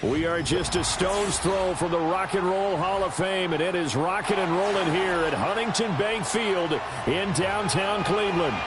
We are just a stone's throw from the Rock and Roll Hall of Fame, and it is rocking and rolling here at Huntington Bank Field in downtown Cleveland.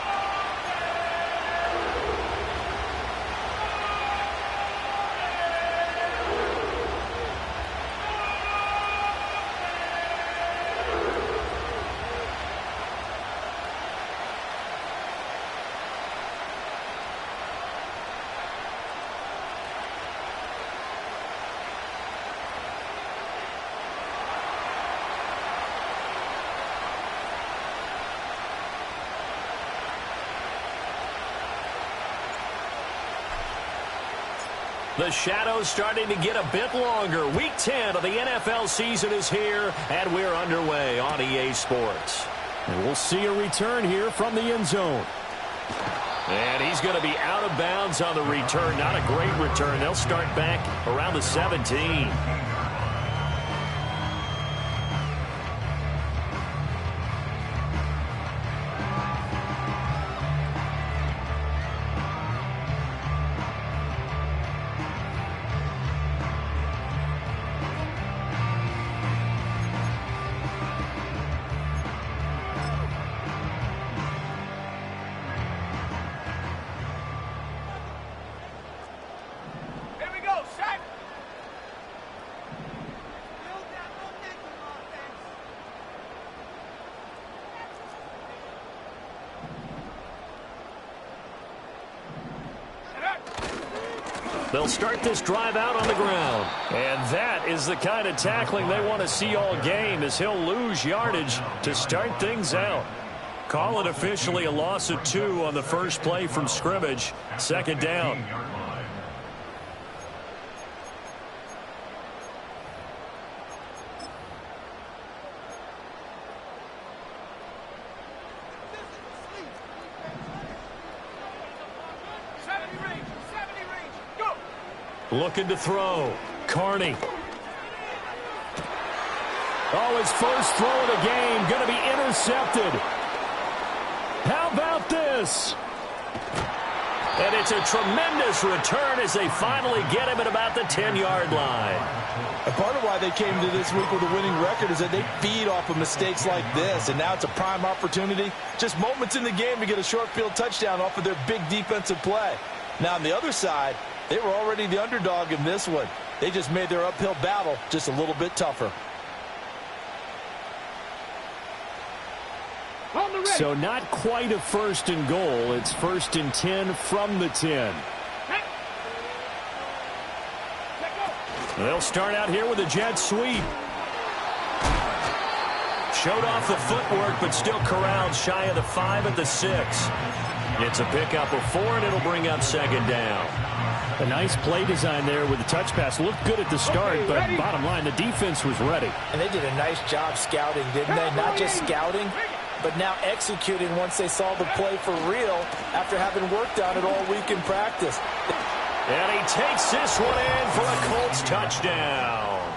The shadow's starting to get a bit longer. Week 10 of the NFL season is here, and we're underway on EA Sports. And we'll see a return here from the end zone. And he's going to be out of bounds on the return. Not a great return. They'll start back around the 17. They'll start this drive out on the ground. And that is the kind of tackling they want to see all game, as he'll lose yardage to start things out. Call it officially a loss of 2 on the first play from scrimmage. Second down. Looking to throw. Carney. Oh, his first throw of the game going to be intercepted. How about this? And it's a tremendous return as they finally get him at about the 10-yard line. And part of why they came to this week with a winning record is that they feed off of mistakes like this, and now it's a prime opportunity. Just moments in the game to get a short field touchdown off of their big defensive play. Now, on the other side, they were already the underdog in this one. They just made their uphill battle just a little bit tougher. So not quite a first and goal. It's first and 10 from the 10. They'll start out here with a jet sweep. Showed off the footwork, but still corralled shy of the 5 at the 6. It's a pickup of 4, and it'll bring up second down. A nice play design there with the touch pass. Looked good at the start, but bottom line, the defense was ready. And they did a nice job scouting, didn't they? Not just scouting, but now executing once they saw the play for real after having worked on it all week in practice. And he takes this one in for a Colts touchdown.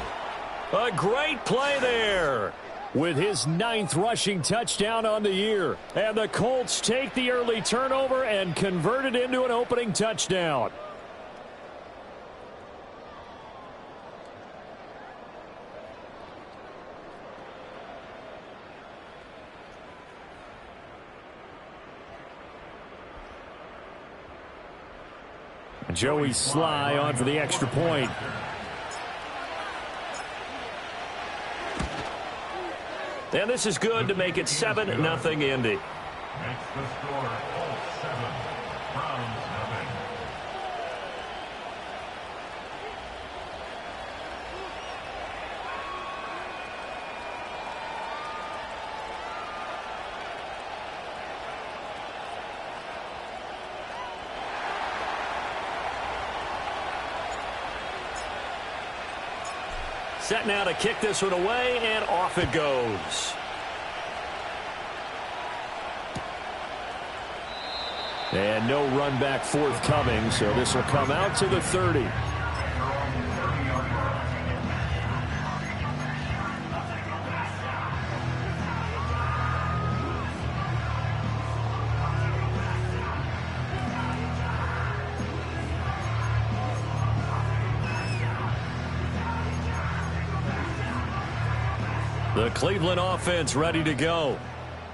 A great play there. With his 9th rushing touchdown on the year. And the Colts take the early turnover and convert it into an opening touchdown. Joey Sly on for the extra point. And this is good to make it 7-0 Indy. Makes the score all 7, Browns nothing. Set now to kick this one away, and off it goes. And no run back forthcoming, so this will come out to the 30. The Cleveland offense ready to go.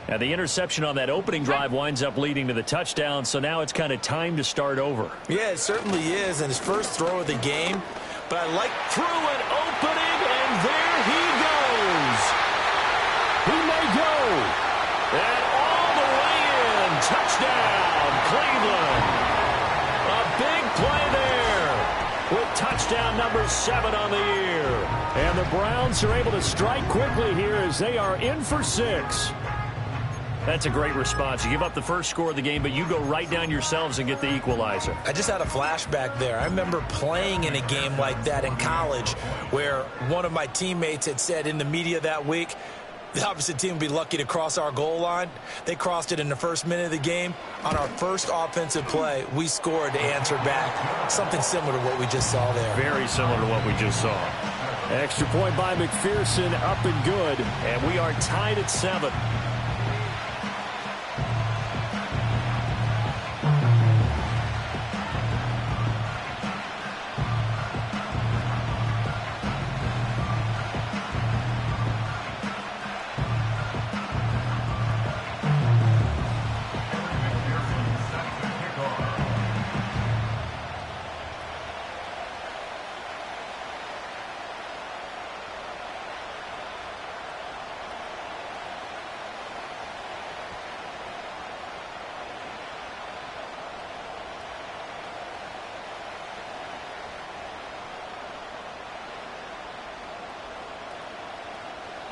And the interception on that opening drive winds up leading to the touchdown, so now it's kind of time to start over. Yeah, it certainly is, and his first throw of the game. But I like through an opening, and there he goes. He may go. And all the way in. Touchdown, Cleveland. A big play there with touchdown number 7 on the year. And the Browns are able to strike quickly here as they are in for 6. That's a great response. You give up the first score of the game, but you go right down yourselves and get the equalizer. I just had a flashback there. I remember playing in a game like that in college where one of my teammates had said in the media that week, the opposite team would be lucky to cross our goal line. They crossed it in the first minute of the game. On our first offensive play, we scored to answer back. Something similar to what we just saw there. Very similar to what we just saw. Extra point by McPherson, up and good. And we are tied at 7.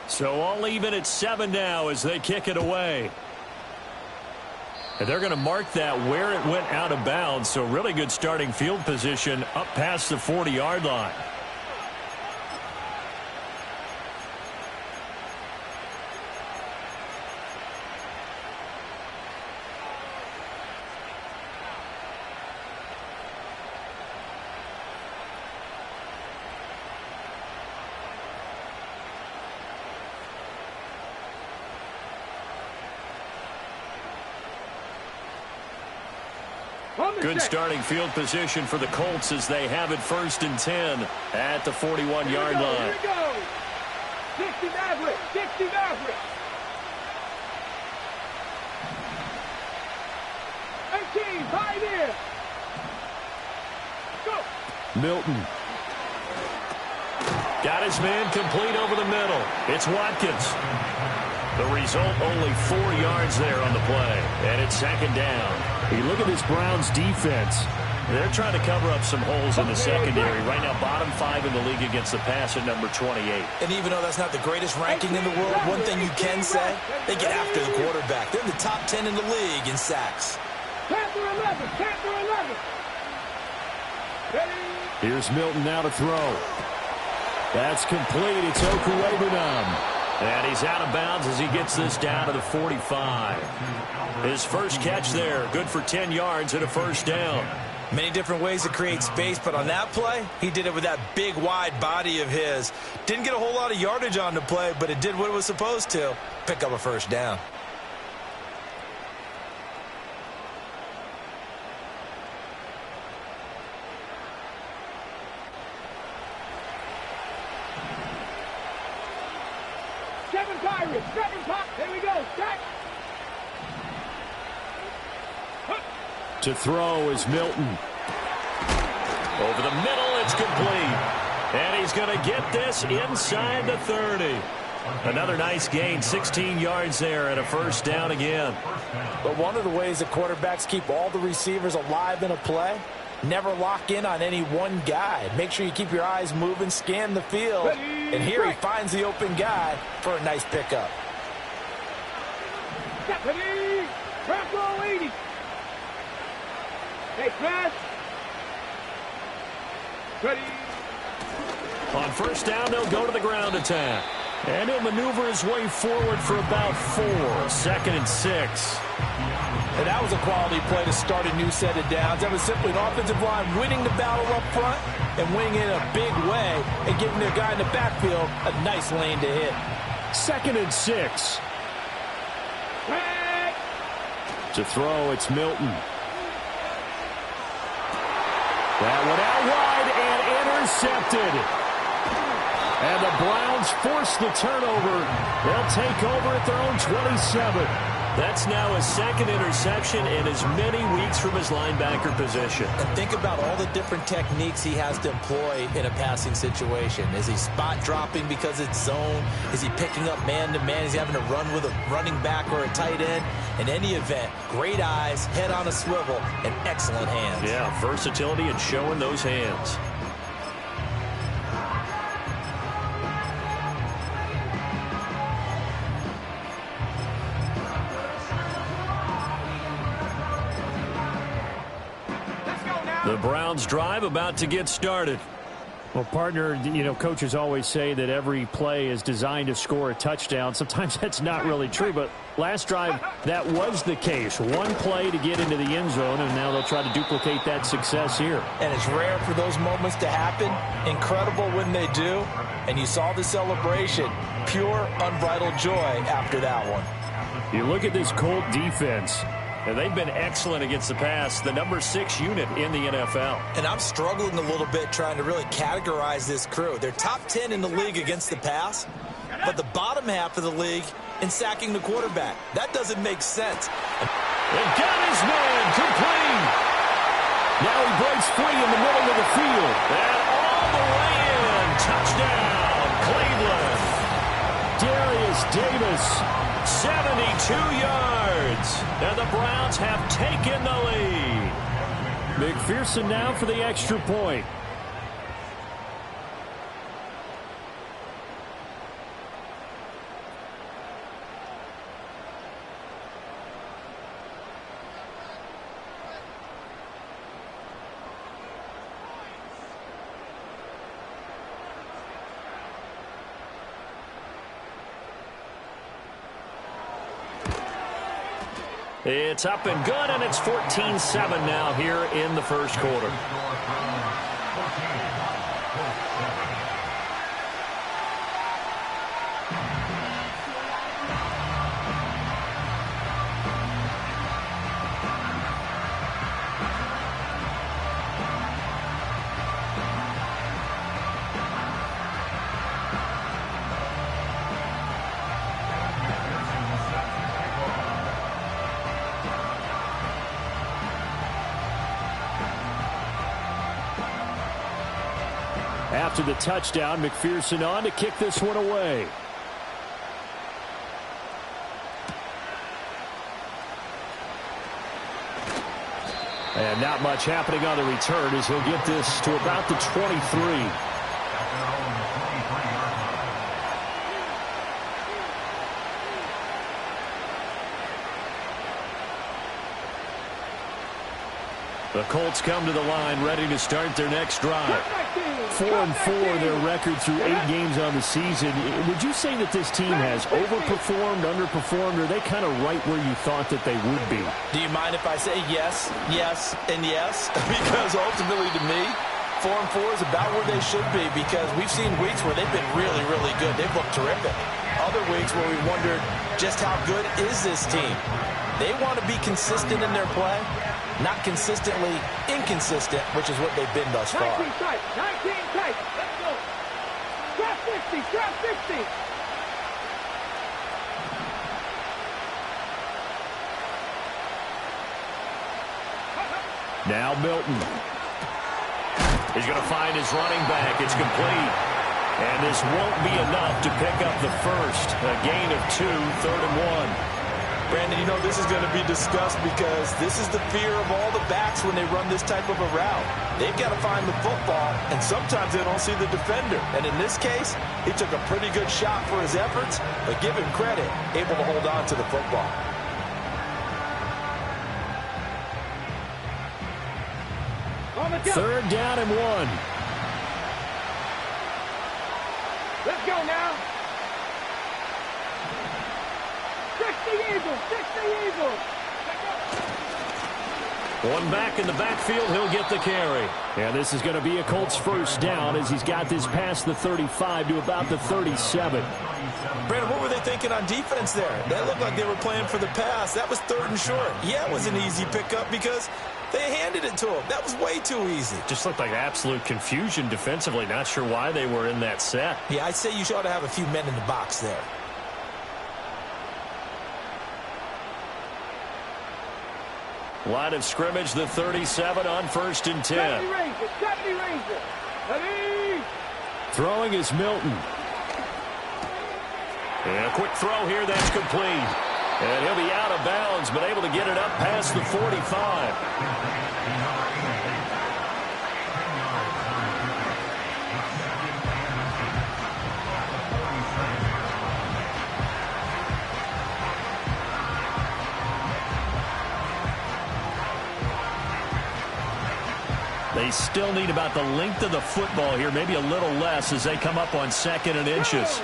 So all even at 7 now as they kick it away. And they're going to mark that where it went out of bounds. So really good starting field position up past the 40-yard line. Good starting field position for the Colts as they have it 1st and 10 at the 41-yard line. Here we go. 60 Maverick. 60 Maverick. 18, Pioneer. Go. Milton. Got his man complete over the middle. It's Watkins. The result, only 4 yards there on the play. And it's 2nd down. You look at this Browns defense. They're trying to cover up some holes in the secondary. Right now, bottom 5 in the league against the pass at number 28. And even though that's not the greatest ranking in the world, one thing you can say, they get after the quarterback. They're in the top 10 in the league in sacks. Panther 11. Panther 11. Ready. Here's Milton now to throw. That's complete. It's Okuwebunam. And he's out of bounds as he gets this down to the 45. His first catch there, good for 10 yards and a 1st down. Many different ways to create space, but on that play, he did it with that big, wide body of his. Didn't get a whole lot of yardage on the play, but it did what it was supposed to. Pick up a 1st down. There we go. Stack. To throw is Milton. Over the middle, it's complete. And he's going to get this inside the 30. Another nice gain, 16 yards there and a 1st down again. But one of the ways that quarterbacks keep all the receivers alive in a play, never lock in on any one guy. Make sure you keep your eyes moving, scan the field. And here he finds the open guy for a nice pickup. Ready. Crack roll 80. Hey, press. Ready. On 1st down, they'll go to the ground attack. And he'll maneuver his way forward for about 4. 2nd and 6. And that was a quality play to start a new set of downs. That was simply an offensive line winning the battle up front and winning it in a big way and giving their guy in the backfield a nice lane to hit. 2nd and 6. To throw, it's Milton. That one out wide and intercepted. And the Browns force the turnover. They'll take over at their own 27. That's now his second interception in as many weeks from his linebacker position. And think about all the different techniques he has to employ in a passing situation. Is he spot dropping because it's zone? Is he picking up man-to-man? Is he having to run with a running back or a tight end? In any event, great eyes, head on a swivel, and excellent hands. Yeah, versatility and showing those hands. The Browns drive about to get started. Well, partner, you know, coaches always say that every play is designed to score a touchdown. Sometimes that's not really true, but last drive, that was the case. One play to get into the end zone, and now they'll try to duplicate that success here. And it's rare for those moments to happen. Incredible when they do. And you saw the celebration. Pure, unbridled joy after that one. You look at this Colt defense. And they've been excellent against the pass, the number 6 unit in the NFL. And I'm struggling a little bit trying to really categorize this crew. They're top 10 in the league against the pass, but the bottom half of the league in sacking the quarterback. That doesn't make sense. They've got his man complete. Now he breaks free in the middle of the field. And all the way in. Touchdown, Cleveland. Darius Davis. 72 yards. And the Browns have taken the lead. McPherson now for the extra point. It's up and good, and it's 14-7 now here in the first quarter. After the touchdown, McPherson on to kick this one away. And not much happening on the return as he'll get this to about the 23. The Colts come to the line ready to start their next drive. 4-4 their record through 8 games on the season. Would you say that this team has overperformed, underperformed, or are they kind of right where you thought that they would be? Do you mind if I say yes, yes, and yes? Because ultimately to me, 4-4 is about where they should be, because we've seen weeks where they've been really, really good. They've looked terrific. Other weeks where we wondered just how good is this team. They want to be consistent in their play, not consistently inconsistent, which is what they've been thus far. 19 tight, 19 tight. Let's go. Trap 60, trap 60. Now Milton. He's going to find his running back. It's complete. And this won't be enough to pick up the first. A gain of 2, 3rd and 1. Brandon, you know this is going to be discussed because this is the fear of all the backs when they run this type of a route. They've got to find the football, and sometimes they don't see the defender. And in this case, he took a pretty good shot for his efforts, but give him credit, able to hold on to the football. On the jump. 3rd down and 1. Let's go now. 60 Eagles, 60 Eagles. One back in the backfield, he'll get the carry. Yeah, this is going to be a Colts first down as he's got this past the 35 to about the 37. Brandon, what were they thinking on defense there? That looked like they were playing for the pass. That was 3rd and short. Yeah, it was an easy pickup because They handed it to him. That was way too easy. Just looked like absolute confusion defensively. Not sure why they were in that set. Yeah, I'd say you ought to have a few men in the box there. Line of scrimmage, the 37 on 1st and 10. 70 Ranger. Ready? Throwing is Milton. And a quick throw here, that's complete. And he'll be out of bounds, but able to get it up past the 45. They still need about the length of the football here, maybe a little less as they come up on 2nd and inches.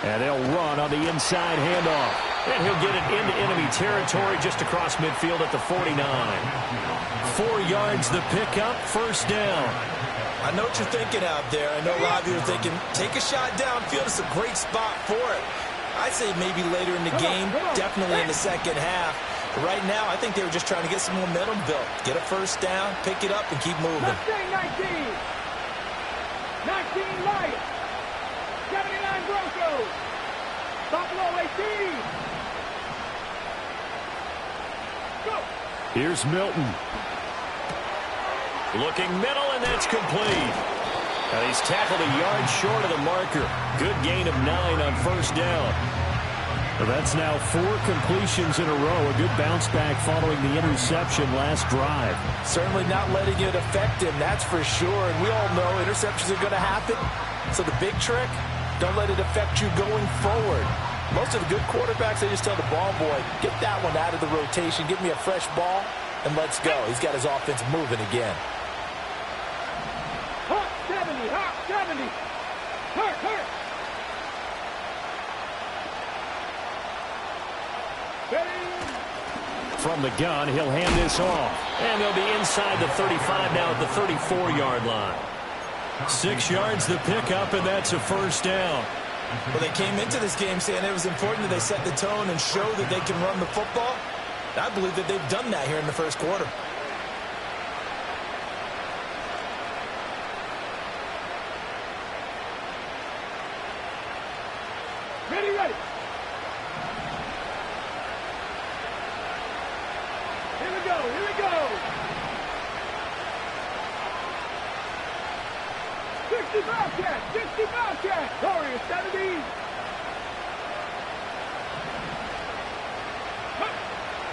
And they'll run on the inside handoff. And he'll get it into enemy territory just across midfield at the 49. 4 yards the pickup, 1st down. I know what you're thinking out there. I know a lot of you are thinking, take a shot downfield. It's a great spot for it. I'd say maybe later in the game, definitely in the second half. But right now, I think they were just trying to get some momentum built. Get a 1st down, pick it up, and keep moving. 19 Lions. 79 Broncos. Buffalo 18. Go. Here's Milton. Looking middle, and that's complete. And he's tackled a yard short of the marker. Good gain of 9 on 1st down. Well, that's now 4 completions in a row. A good bounce back following the interception last drive. Certainly not letting it affect him, that's for sure. And we all know interceptions are going to happen. So the big trick, don't let it affect you going forward. Most of the good quarterbacks, they just tell the ball boy, get that one out of the rotation, give me a fresh ball, and let's go. He's got his offense moving again. Hot 70, hot 70. Hurt. From the gun, he'll hand this off. And they'll be inside the 35 now at the 34-yard line. 6 yards the pickup, and that's a 1st down. Well, they came into this game saying it was important that they set the tone and show that they can run the football. I believe that they've done that here in the 1st quarter. Ready. Here we go. 60 Bobcat. Warriors 70.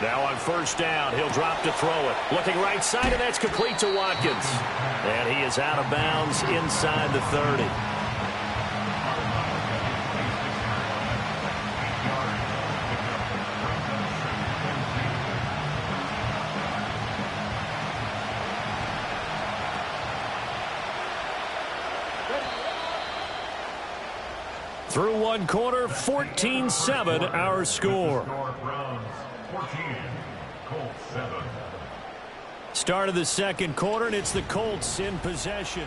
Now on 1st down, he'll drop to throw it. Looking right side, and that's complete to Watkins. And he is out of bounds inside the 30. Through 1 quarter, 14-7 our score. Browns 14, Colts 7. Start of the 2nd quarter, and it's the Colts in possession.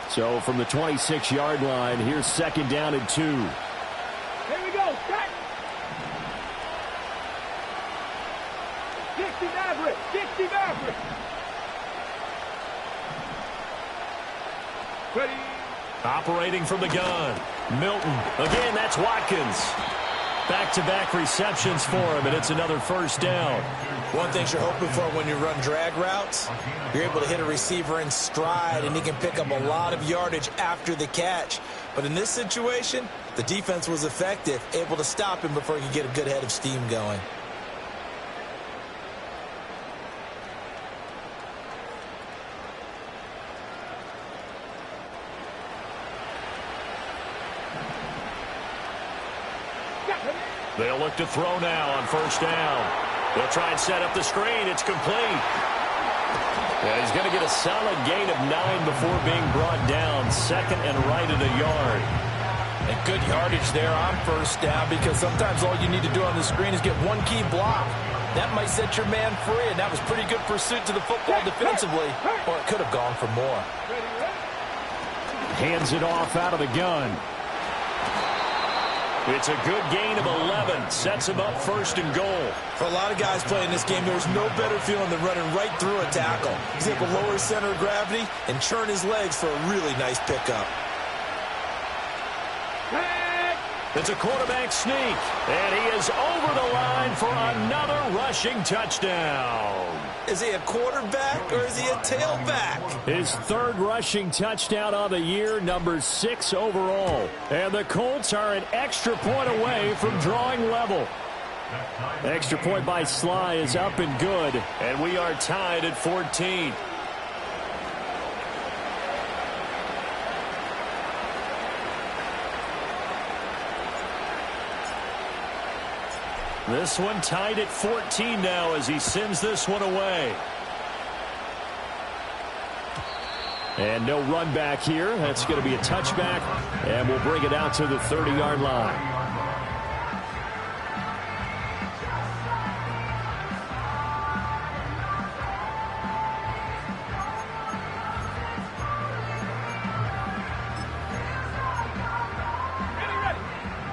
So from the 26-yard line, here's 2nd down and 2. Here we go. Set. 60 Maverick. Ready. Operating from the gun. Milton. Again, that's Watkins. Back-to-back receptions for him, and it's another 1st down. One thing you're hoping for when you run drag routes, you're able to hit a receiver in stride, and he can pick up a lot of yardage after the catch. But in this situation, the defense was effective, able to stop him before he could get a good head of steam going. They'll look to throw now on 1st down. They'll try and set up the screen. It's complete. Yeah, he's going to get a solid gain of 9 before being brought down. Second and right at a yard. And good yardage there on first down, because sometimes all you need to do on the screen is get one key block. That might set your man free, and that was pretty good pursuit to the football defensively. Or it could have gone for more. Hands it off out of the gun. It's a good gain of 11. Sets him up first and goal. For a lot of guys playing this game, there's no better feeling than running right through a tackle. He's able to lower his center of gravity and churn his legs for a really nice pickup. It's a quarterback sneak, and he is over the line for another rushing touchdown. Is he a quarterback or is he a tailback? His third rushing touchdown of the year, number 6 overall. And the Colts are an extra point away from drawing level. Extra point by Sly is up and good, and we are tied at 14. This one tied at 14 now as he sends this one away. And no run back here. That's going to be a touchback, and we'll bring it out to the 30-yard line.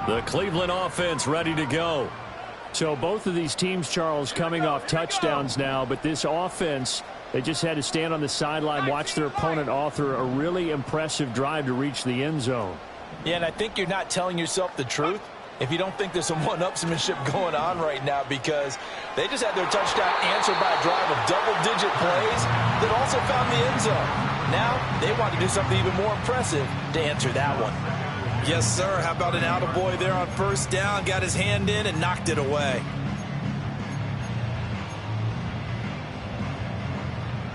The Cleveland offense ready to go. So both of these teams, Charles, coming off touchdowns now, but this offense, they just had to stand on the sideline, watch their opponent author a really impressive drive to reach the end zone. Yeah, and I think you're not telling yourself the truth if you don't think there's some one-upsmanship going on right now, because they just had their touchdown answered by a drive of double-digit plays that also found the end zone. Now they want to do something even more impressive to answer that one. Yes, sir. How about an attaboy there on first down? Got his hand in and knocked it away.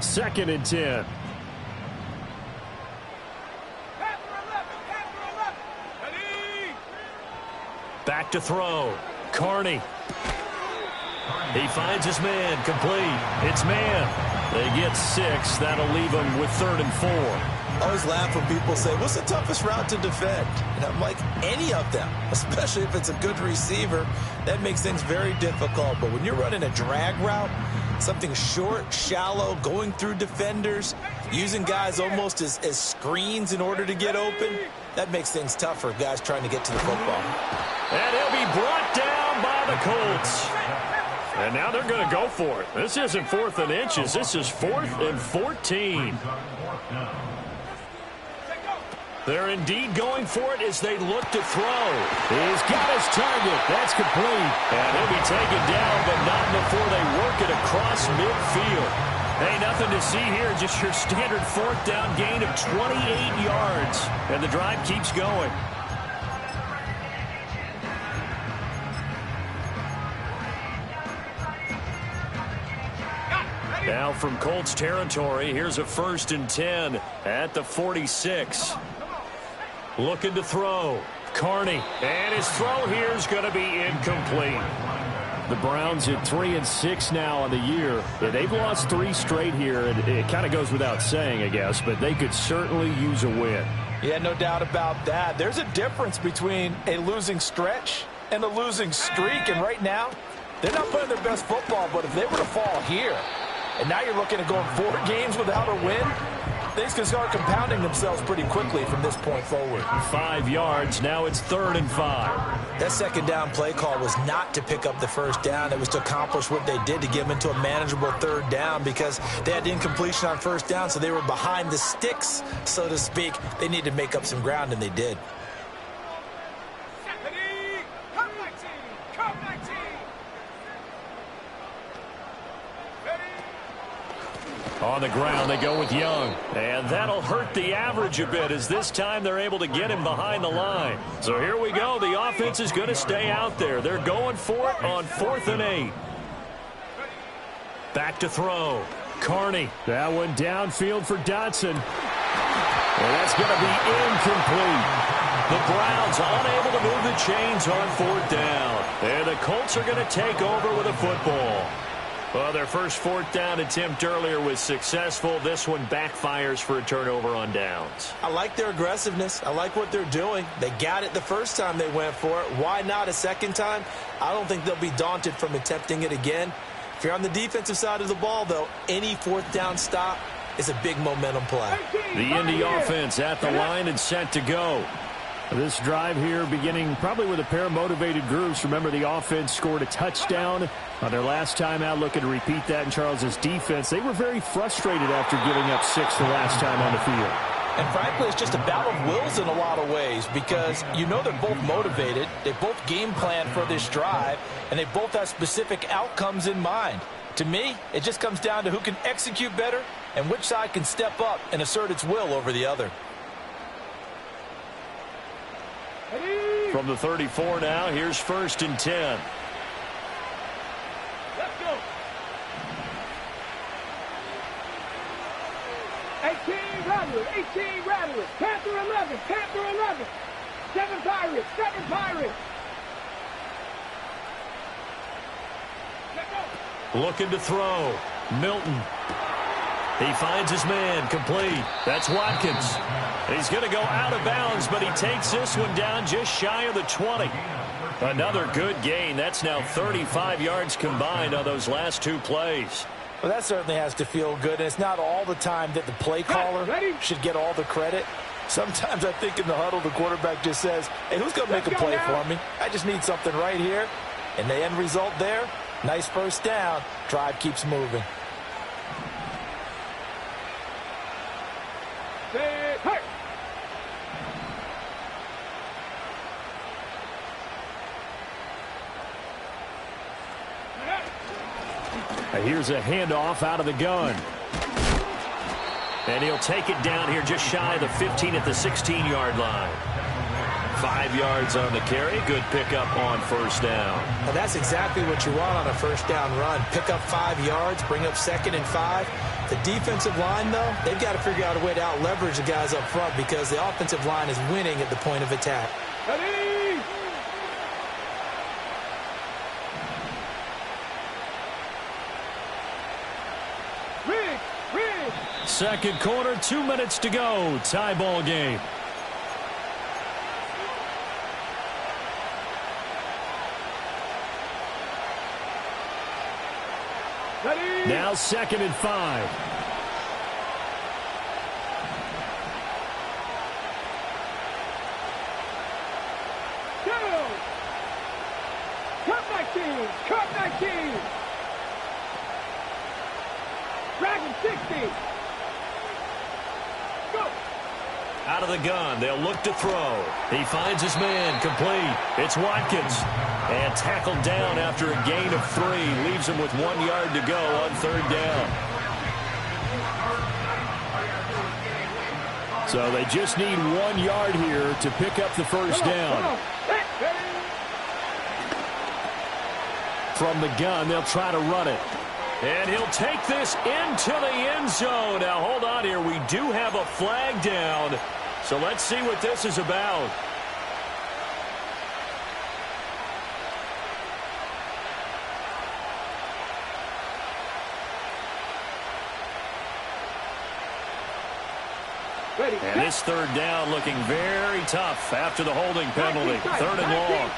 Second and 10. Back to throw. Carney. He finds his man. Complete. It's man. They get 6. That'll leave them with 3rd and 4. I always laugh when people say, what's the toughest route to defend? And I'm like, any of them, especially if it's a good receiver. That makes things very difficult. But when you're running a drag route, something short, shallow, going through defenders, using guys almost as screens in order to get open, that makes things tough for guys trying to get to the football. And he'll be brought down by the Colts. And now they're going to go for it. This isn't 4th and inches. This is 4th and 14. They're indeed going for it as they look to throw. He's got his target. That's complete. And he'll be taken down, but not before they work it across midfield. Hey, nothing to see here. Just your standard 4th down gain of 28 yards. And the drive keeps going. Now from Colts territory, here's a 1st and 10 at the 46. Looking to throw. Carney. And his throw here is going to be incomplete. The Browns at 3-6 now on the year. They've lost 3 straight here. It kind of goes without saying, I guess, but they could certainly use a win. Yeah, no doubt about that. There's a difference between a losing stretch and a losing streak. And right now, they're not playing their best football, but if they were to fall here, and now you're looking at going 4 games without a win, things can start compounding themselves pretty quickly from this point forward. 5 yards. Now it's 3rd and 5. That second down play call was not to pick up the first down. It was to accomplish what they did, to get them into a manageable 3rd down, because they had incompletion on first down, so they were behind the sticks, so to speak. They needed to make up some ground, and they did. On the ground, they go with Young. And that'll hurt the average a bit, as this time they're able to get him behind the line. So here we go. The offense is going to stay out there. They're going for it on 4th and 8. Back to throw. Carney. That one downfield for Dotson. And that's going to be incomplete. The Browns unable to move the chains on 4th down. And the Colts are going to take over with a football. Well, their first fourth down attempt earlier was successful. This one backfires for a turnover on downs. I like their aggressiveness. I like what they're doing. They got it the first time they went for it. Why not a second time? I don't think they'll be daunted from attempting it again. If you're on the defensive side of the ball, though, any fourth down stop is a big momentum play. The Indy offense at the line and set to go. This drive here beginning probably with a pair of motivated groups. Remember, the offense scored a touchdown on their last time out, looking to repeat that in Charles's defense. They were very frustrated after giving up 6 the last time on the field. And frankly, it's just a battle of wills in a lot of ways because you know they're both motivated. They both game plan for this drive, and they both have specific outcomes in mind. To me, it just comes down to who can execute better and which side can step up and assert its will over the other. From the 34 now, here's 1st and 10. Let's go. 18 Rattlers, 18 Rattlers. Panther 11, Panther 11. 7 Pirates, 7 Pirates. Let's go. Looking to throw. Milton. He finds his man, complete. That's Watkins. He's going to go out of bounds, but he takes this one down just shy of the 20. Another good gain. That's now 35 yards combined on those last 2 plays. Well, that certainly has to feel good, and it's not all the time that the play caller should get all the credit. Sometimes I think in the huddle, the quarterback just says, hey, who's going to make a play for me? I just need something right here. And the end result there, nice first down. Drive keeps moving. Here's a handoff out of the gun. And he'll take it down here just shy of the 15 at the 16-yard line. 5 yards on the carry. Good pickup on first down. Well, that's exactly what you want on a first down run. Pick up 5 yards, bring up 2nd and 5. The defensive line, though, they've got to figure out a way to out-leverage the guys up front because the offensive line is winning at the point of attack. Ready? Second quarter, 2 minutes to go. Tie ball game. Ready? Now 2nd and 5. Go! Cut 19! Cut 19! Dragon 60! Go! Out of the gun, they'll look to throw. He finds his man, complete. It's Watkins. And tackled down after a gain of 3. Leaves him with 1 yard to go on 3rd down. So they just need 1 yard here to pick up the first down. From the gun, they'll try to run it. And he'll take this into the end zone. Now, hold on here. We do have a flag down. So let's see what this is about. Ready? And this 3rd down looking very tough after the holding penalty. 3rd and long.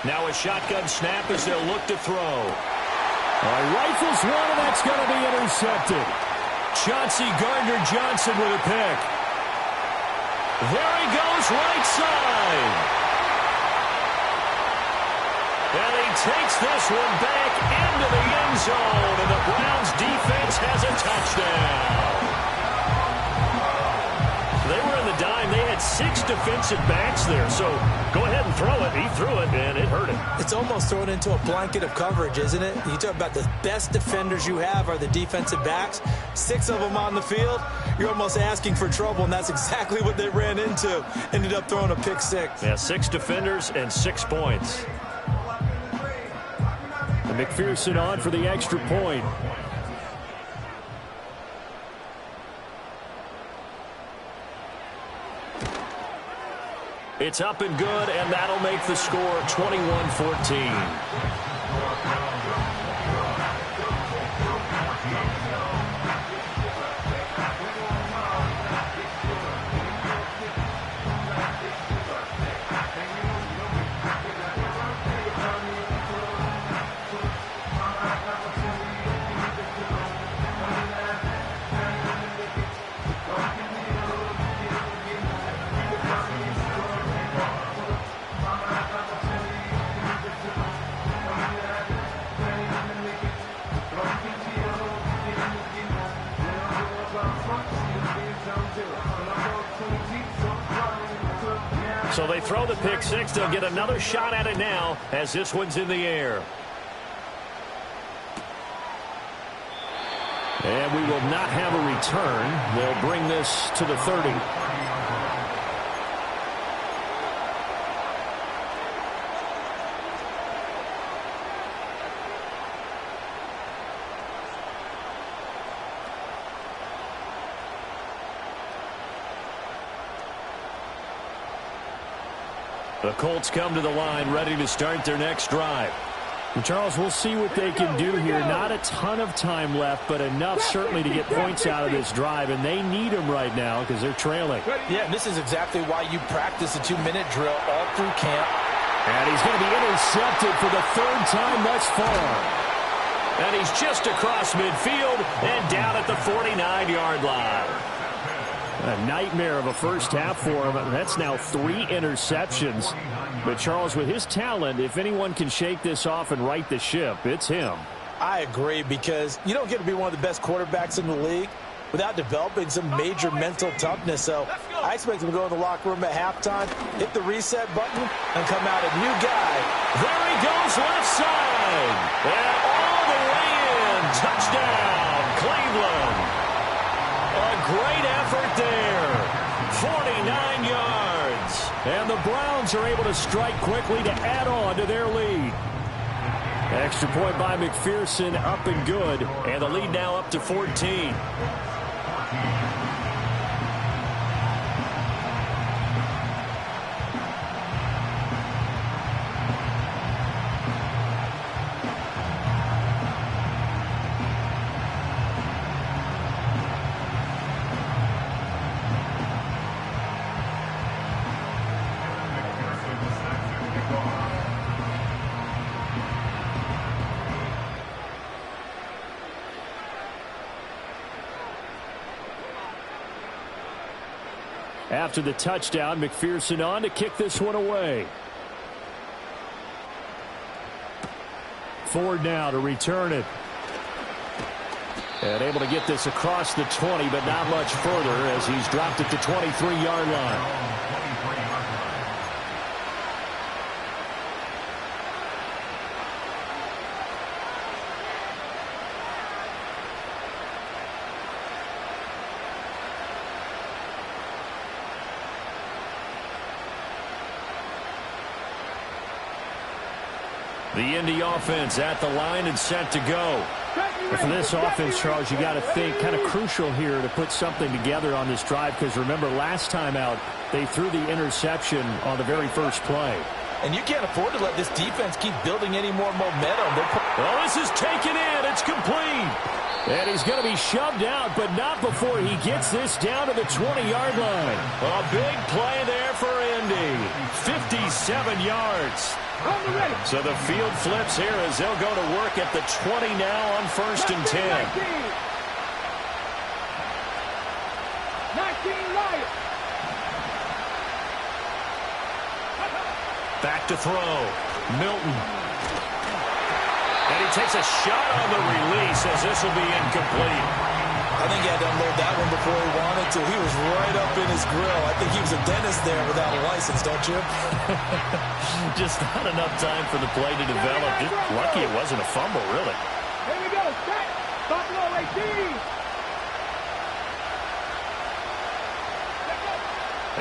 Now a shotgun snap as they'll look to throw. Rifles one, and that's going to be intercepted. Chauncey Gardner-Johnson with a pick. There he goes, right side. And he takes this one back into the end zone, and the Browns defense has a touchdown. They were in the dime. They had 6 defensive backs there, so go ahead and throw it. He threw it, and it hurt him. It's almost thrown into a blanket of coverage, isn't it? You talk about the best defenders you have are the defensive backs. 6 of them on the field. You're almost asking for trouble, and that's exactly what they ran into. Ended up throwing a pick 6. Yeah, 6 defenders and 6 points. And McPherson on for the extra point. It's up and good, and that'll make the score 21-14. So they throw the pick six. They'll get another shot at it now as this one's in the air. And we will not have a return. They'll bring this to the 30. The Colts come to the line ready to start their next drive. And Charles, we'll see what they can do here. Not a ton of time left, but enough certainly to get points out of this drive, and they need them right now because they're trailing. Yeah, and this is exactly why you practice a 2-minute drill all through camp. And he's going to be intercepted for the third time thus far. And he's just across midfield and down at the 49-yard line. A nightmare of a first half for him. That's now 3 interceptions. But Charles, with his talent, if anyone can shake this off and right the ship, it's him. I agree, because you don't get to be one of the best quarterbacks in the league without developing some major mental toughness. So I expect him to go in the locker room at halftime, hit the reset button, and come out a new guy. There he goes left side. And all the way in. Touchdown, Cleveland. A great effort there. 49 yards. And the Browns are able to strike quickly to add on to their lead. Extra point by McPherson, up and good. And the lead now up to 14. After the touchdown, McPherson on to kick this one away. Ford now to return it. And able to get this across the 20, but not much further as he's dropped it to 23-yard line. The Indy offense at the line and set to go. And for this offense, Charles, you got to think kind of crucial here to put something together on this drive, because remember last time out they threw the interception on the very first play. And you can't afford to let this defense keep building any more momentum. Well, this is taken in. It's complete. And he's going to be shoved out, but not before he gets this down to the 20-yard line. A big play there for Indy. 57 yards. So the field flips here as they'll go to work at the 20 now on 1st and 10. 19 Lions. Back to throw. Milton. And he takes a shot on the release as this will be incomplete. I think he had to unload that one before he wanted to. He was right up in his grill. I think he was a dentist there without a license, don't you? Just not enough time for the play to develop. Just lucky it wasn't a fumble, really. Here we go. Set. Buffalo 18.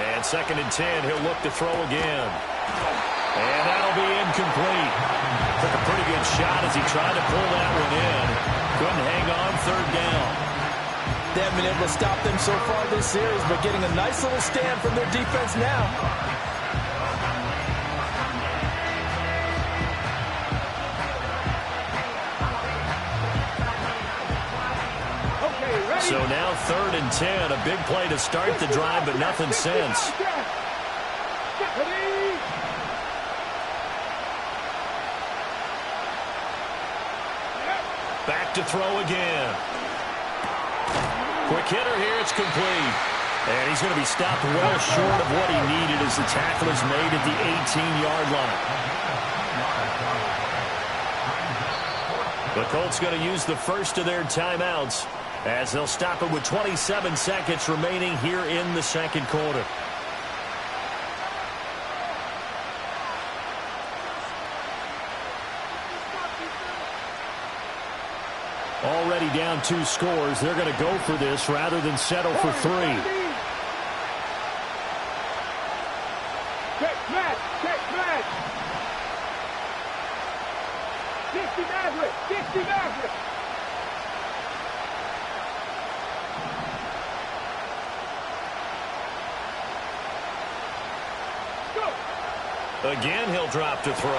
And 2nd and 10. He'll look to throw again. And that'll be incomplete. Took a pretty good shot as he tried to pull that one in. Couldn't hang on 3rd down. They haven't been able to stop them so far this series, but getting a nice little stand from their defense now. So now 3rd and 10. A big play to start the drive, but nothing since. Back to throw again. Quick hitter here. It's complete. And he's going to be stopped well short of what he needed as the tackle is made at the 18-yard line. The Colts going to use the first of their timeouts as they'll stop it with 27 seconds remaining here in the second quarter. Already down 2 scores. They're going to go for this rather than settle for 3. Check match. 60 Maverick. Go. Again, he'll drop to throw.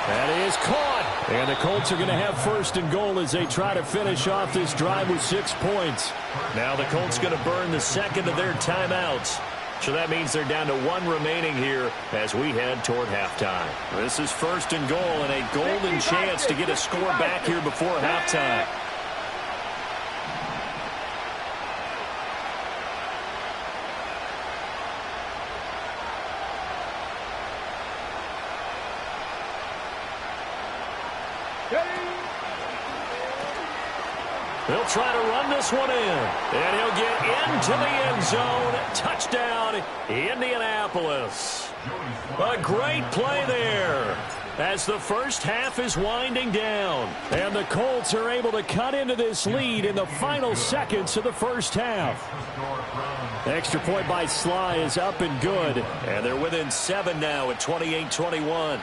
That is caught. And the Colts are going to have 1st and goal as they try to finish off this drive with 6 points. Now the Colts going to burn the second of their timeouts. So that means they're down to 1 remaining here as we head toward halftime. This is 1st and goal and a golden chance to get a score back here before halftime. He'll try to run this one in. And he'll get into the end zone. Touchdown, Indianapolis. A great play there as the first half is winding down. And the Colts are able to cut into this lead in the final seconds of the first half. Extra point by Sly is up and good. And they're within 7 now at 28-21.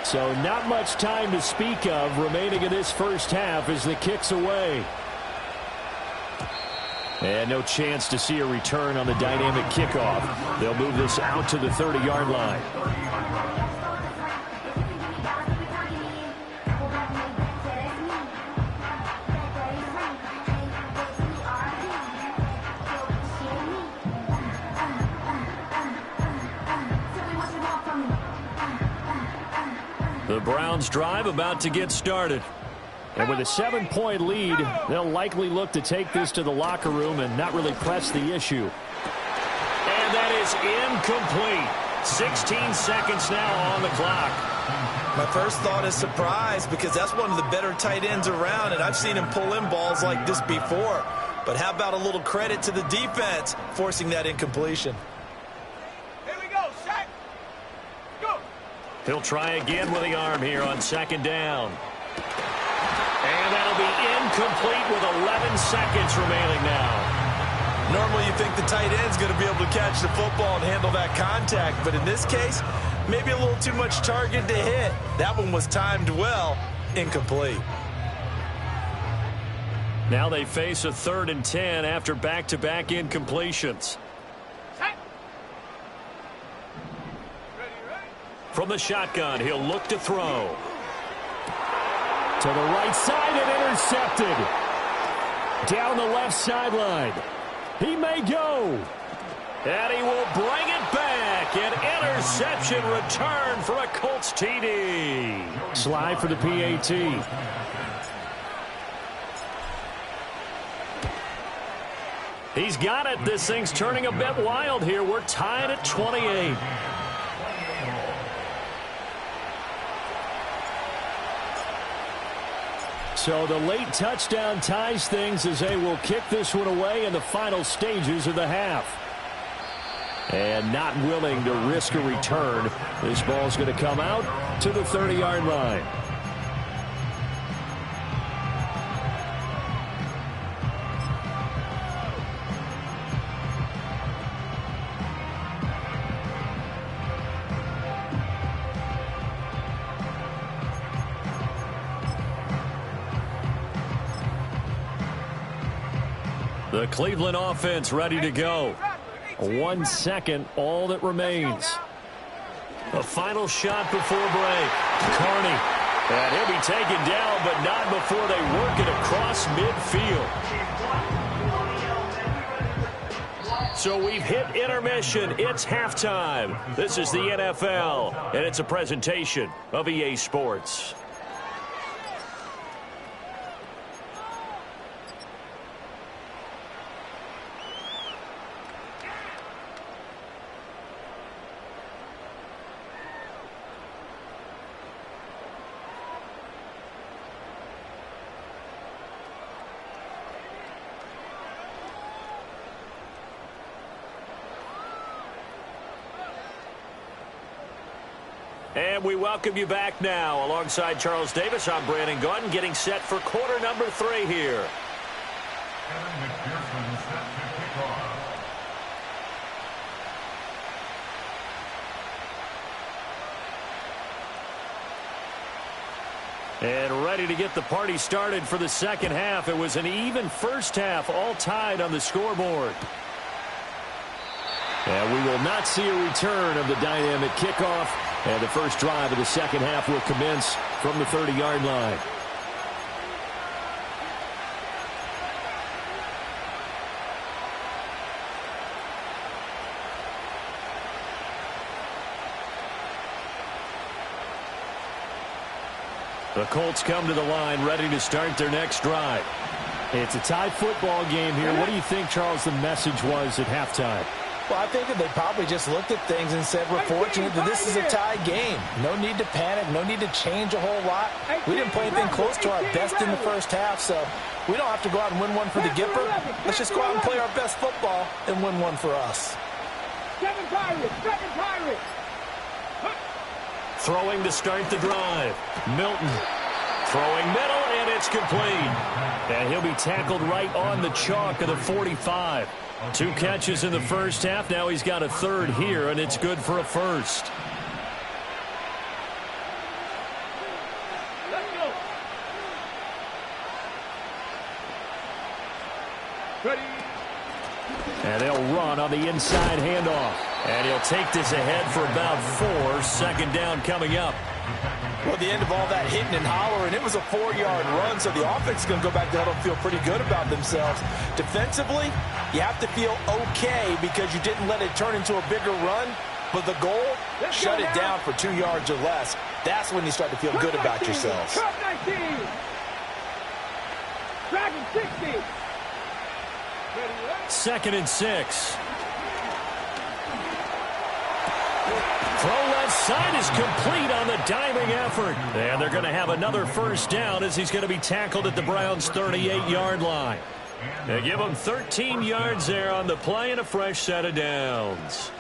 So not much time to speak of remaining in this first half as the kick's away. And no chance to see a return on the dynamic kickoff. They'll move this out to the 30-yard line. The Browns drive about to get started. And with a 7-point lead, they'll likely look to take this to the locker room and not really press the issue. And that is incomplete. 16 seconds now on the clock. My first thought is surprise because that's one of the better tight ends around, and I've seen him pull in balls like this before. But how about a little credit to the defense forcing that incompletion? He'll try again with the arm here on 2nd down. And that'll be incomplete with 11 seconds remaining now. Normally you think the tight end's going to be able to catch the football and handle that contact, but in this case, maybe a little too much target to hit. That one was timed well, incomplete. Now they face a 3rd and 10 after back-to-back incompletions. From the shotgun, he'll look to throw. To the right side and intercepted. Down the left sideline. He may go. And he will bring it back. An interception return for a Colts TD. Slide for the PAT. He's got it. This thing's turning a bit wild here. We're tied at 28. So the late touchdown ties things as they will kick this one away in the final stages of the half. And not willing to risk a return, this ball's going to come out to the 30-yard line. The The Cleveland offense ready to go. 1 second, all that remains. A final shot before break. Carney. And he'll be taken down, but not before they work it across midfield. So we've hit intermission. It's halftime. This is the NFL, and it's a presentation of EA Sports. And we welcome you back now. Alongside Charles Davis, I'm Brandon Gordon, getting set for quarter number 3 here. And ready to get the party started for the second half. It was an even first half, all tied on the scoreboard. And we will not see a return of the dynamic kickoff. And the first drive of the second half will commence from the 30-yard line. The Colts come to the line ready to start their next drive. It's a tie football game here. What do you think, Charles, the message was at halftime? Well, I think that they probably just looked at things and said, we're fortunate that this is a tie game. No need to panic. No need to change a whole lot. We didn't play anything close to our best in the first half, so we don't have to go out and win one for the Gipper. Let's just go out and play our best football and win one for us. 7 Pirates, 7 Pirates. Throwing to start the drive. Milton throwing middle, and it's complete. And he'll be tackled right on the chalk of the 45. 2 catches in the first half. Now he's got a third here, and it's good for a first. Let's go. Ready. And they'll run on the inside handoff. And he'll take this ahead for about 4. Second down coming up. Well, the end of all that hitting and hollering, it was a 4-yard run, so the offense is going to go back to huddle and feel pretty good about themselves. Defensively, you have to feel okay because you didn't let it turn into a bigger run, but the goal, shut it down for 2 yards or less. That's when you start to feel good about yourselves. 19. Dragon 60. 2nd and 6. Throw left side is complete on the diving effort. And they're going to have another first down as he's going to be tackled at the Browns' 38-yard line. They give him 13 yards there on the play and a fresh set of downs.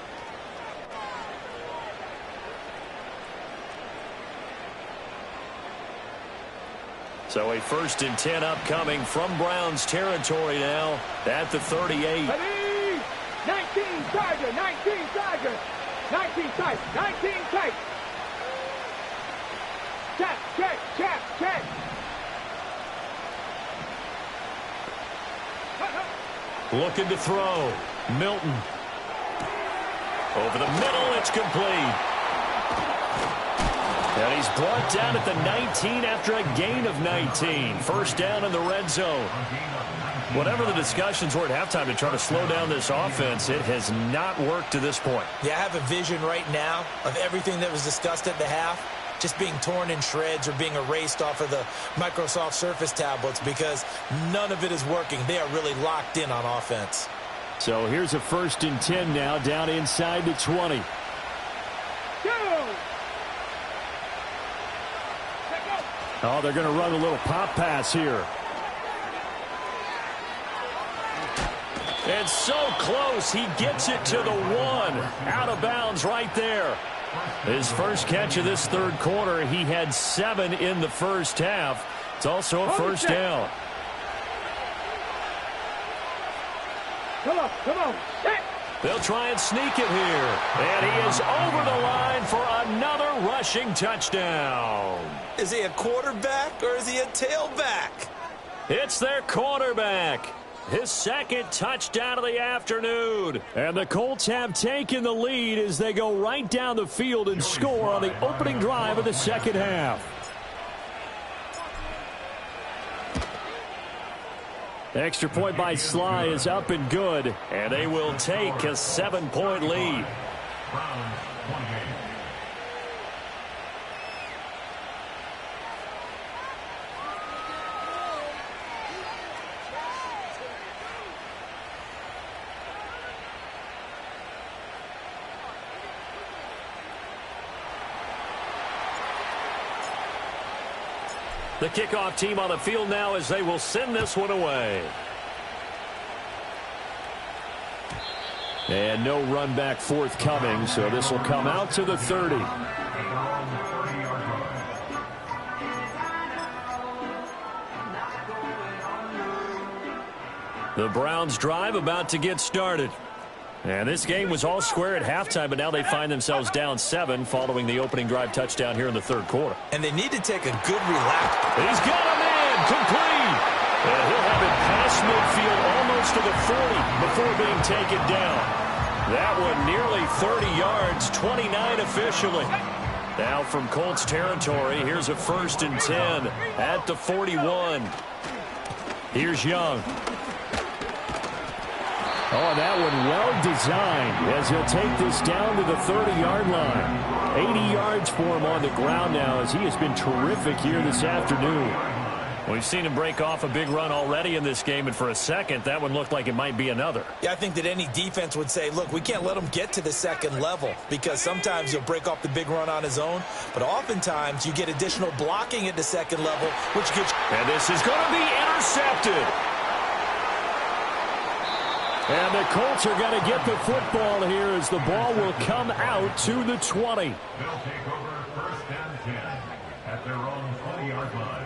So a 1st and 10 upcoming from Browns territory now at the 38. 19 Tiger, 19 Tiger. 19 tight, 19 tight. Check, check, check, check. Looking to throw. Milton. Over the middle, it's complete. And he's brought down at the 19 after a gain of 19. First down in the red zone. Whatever the discussions were at halftime to try to slow down this offense, it has not worked to this point. Yeah, I have a vision right now of everything that was discussed at the half just being torn in shreds or being erased off of the Microsoft Surface tablets because none of it is working. They are really locked in on offense. So here's a 1st and 10 now down inside the 20. Oh, they're going to run a little pop pass here. And so close, he gets it to the 1. Out of bounds right there. His first catch of this third quarter, he had 7 in the first half. It's also a first down. Come on. Set. They'll try and sneak it here. And he is over the line for another rushing touchdown. Is he a quarterback or is he a tailback? It's their quarterback. his second touchdown of the afternoon. And the Colts have taken the lead as they go right down the field and score on the opening drive of the second half. Extra point by Sly is up and good. And they will take a 7-point lead. Browns 28. The kickoff team on the field now as they will send this one away. And no run back forthcoming, so this will come out to the 30. The Browns drive about to get started. And this game was all square at halftime, but now they find themselves down 7 following the opening drive touchdown here in the third quarter. And they need to take a good relax. He's got a man complete. And he'll have it past midfield almost to the 40 before being taken down. That one nearly 30 yards, 29 officially. Now from Colts territory, here's a 1st and 10 at the 41. Here's Young. Oh, that one well designed as he'll take this down to the 30-yard line. 80 yards for him on the ground now as he has been terrific here this afternoon. We've seen him break off a big run already in this game, and for a second, that one looked like it might be another. Yeah, I think that any defense would say, look, we can't let him get to the second level because sometimes he'll break off the big run on his own, but oftentimes you get additional blocking at the second level, which gives... And this is going to be intercepted. And the Colts are going to get the football here as the ball will come out to the 20. They'll take over 1st and 10 at their own 20-yard line.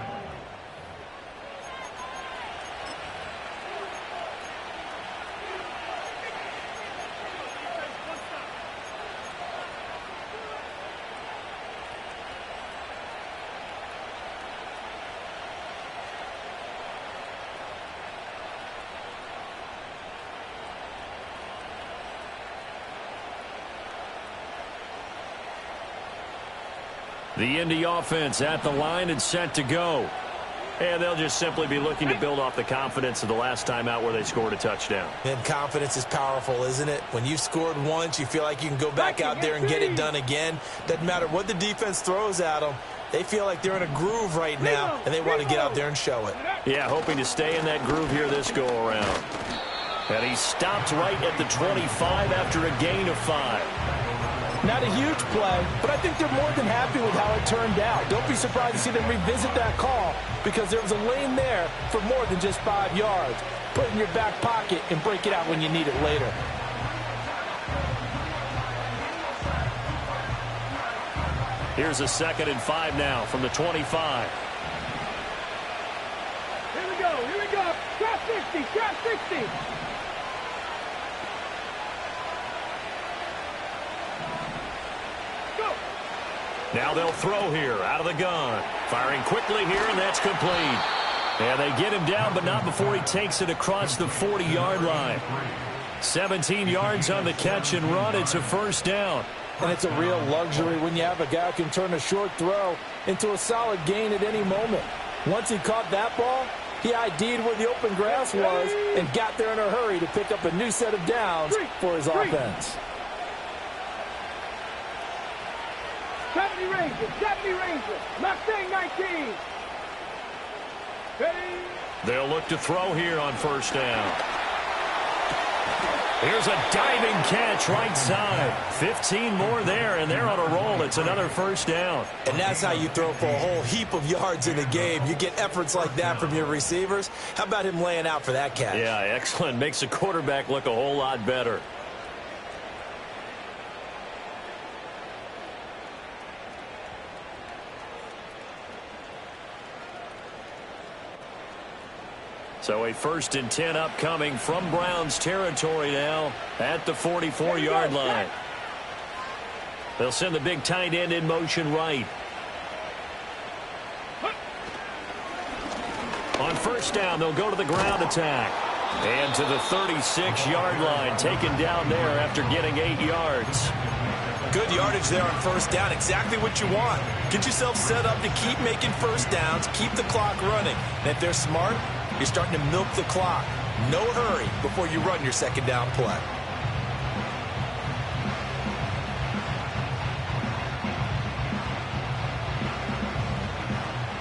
The Indy offense at the line and set to go. And they'll just simply be looking to build off the confidence of the last time out where they scored a touchdown. And confidence is powerful, isn't it? When you've scored once, you feel like you can go back out there and get it done again. Doesn't matter what the defense throws at them. They feel like they're in a groove right now, and they want to get out there and show it. Yeah, hoping to stay in that groove here this go-around. And he stopped right at the 25 after a gain of 5. Not a huge play, but I think they're more than happy with how it turned out. Don't be surprised to see them revisit that call because there was a lane there for more than just 5 yards. Put it in your back pocket and break it out when you need it later. Here's a 2nd and 5 now from the 25. Here we go, here we go. Trap 60, trap 60. Now they'll throw here out of the gun. Firing quickly here, and that's complete. And they get him down, but not before he takes it across the 40-yard line. 17 yards on the catch and run. It's a 1st down. And it's a real luxury when you have a guy who can turn a short throw into a solid gain at any moment. Once he caught that ball, he ID'd where the open grass was and got there in a hurry to pick up a new set of downs for his offense. 70 Rangers, 70 Rangers. Mustang 19. Ready? They'll look to throw here on 1st down. Here's a diving catch right side. 15 more there, and they're on a roll. It's another 1st down. And that's how you throw for a whole heap of yards in the game. You get efforts like that from your receivers. How about him laying out for that catch? Yeah, excellent. Makes the quarterback look a whole lot better. So a 1st and 10 upcoming from Browns territory now at the 44-yard line. They'll send the big tight end in motion right. On 1st down, they'll go to the ground attack. And to the 36-yard line, taken down there after getting 8 yards. Good yardage there on first down. Exactly what you want. Get yourself set up to keep making first downs, keep the clock running. And if they're smart, you're starting to milk the clock. No hurry before you run your second down play.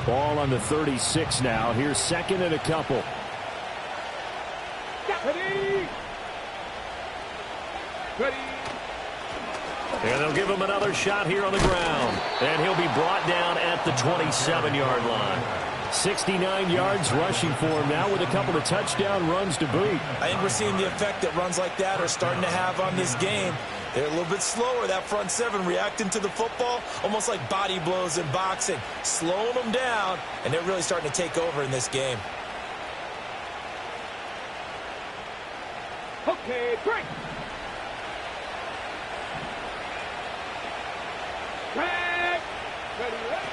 Ball on the 36 now. Here's second and a couple. Ready. Ready. And they'll give him another shot here on the ground. And he'll be brought down at the 27-yard line. 69 yards rushing for him now with a couple of touchdown runs to boot. I think we're seeing the effect that runs like that are starting to have on this game. They're a little bit slower, that front seven, reacting to the football, almost like body blows in boxing, slowing them down, and they're really starting to take over in this game. Okay, break. Break. Ready, ready.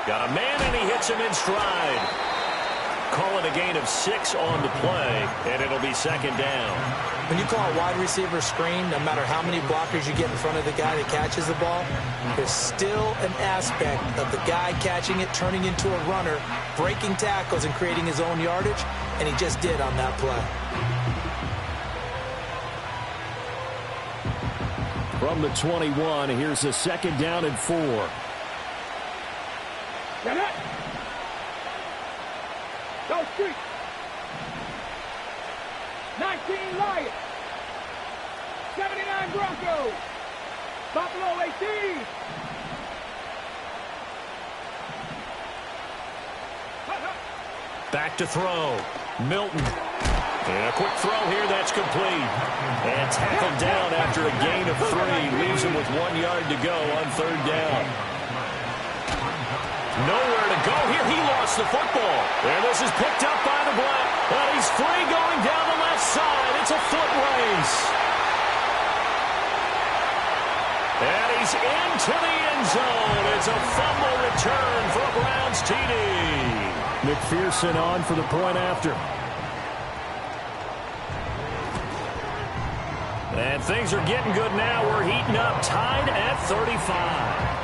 Got a man, and he hits him in stride. Call it a gain of 6 on the play, and it'll be second down. When you call a wide receiver screen, no matter how many blockers you get in front of the guy that catches the ball, there's still an aspect of the guy catching it, turning into a runner, breaking tackles and creating his own yardage, and he just did on that play. From the 21, here's a second down and 4. Get it. Go street. 19 Lions. 79 Broncos. Buffalo 18. Back to throw. Milton. And a quick throw here that's complete. And tackled down after a gain of 3. Leaves him with 1 yard to go on third down. Nowhere to go here. He lost the football. And this is picked up by the Black. And he's free going down the left side. It's a foot race. And he's into the end zone. It's a fumble return for a Browns TD. McPherson on for the point after. And things are getting good now. We're heating up, tied at 35.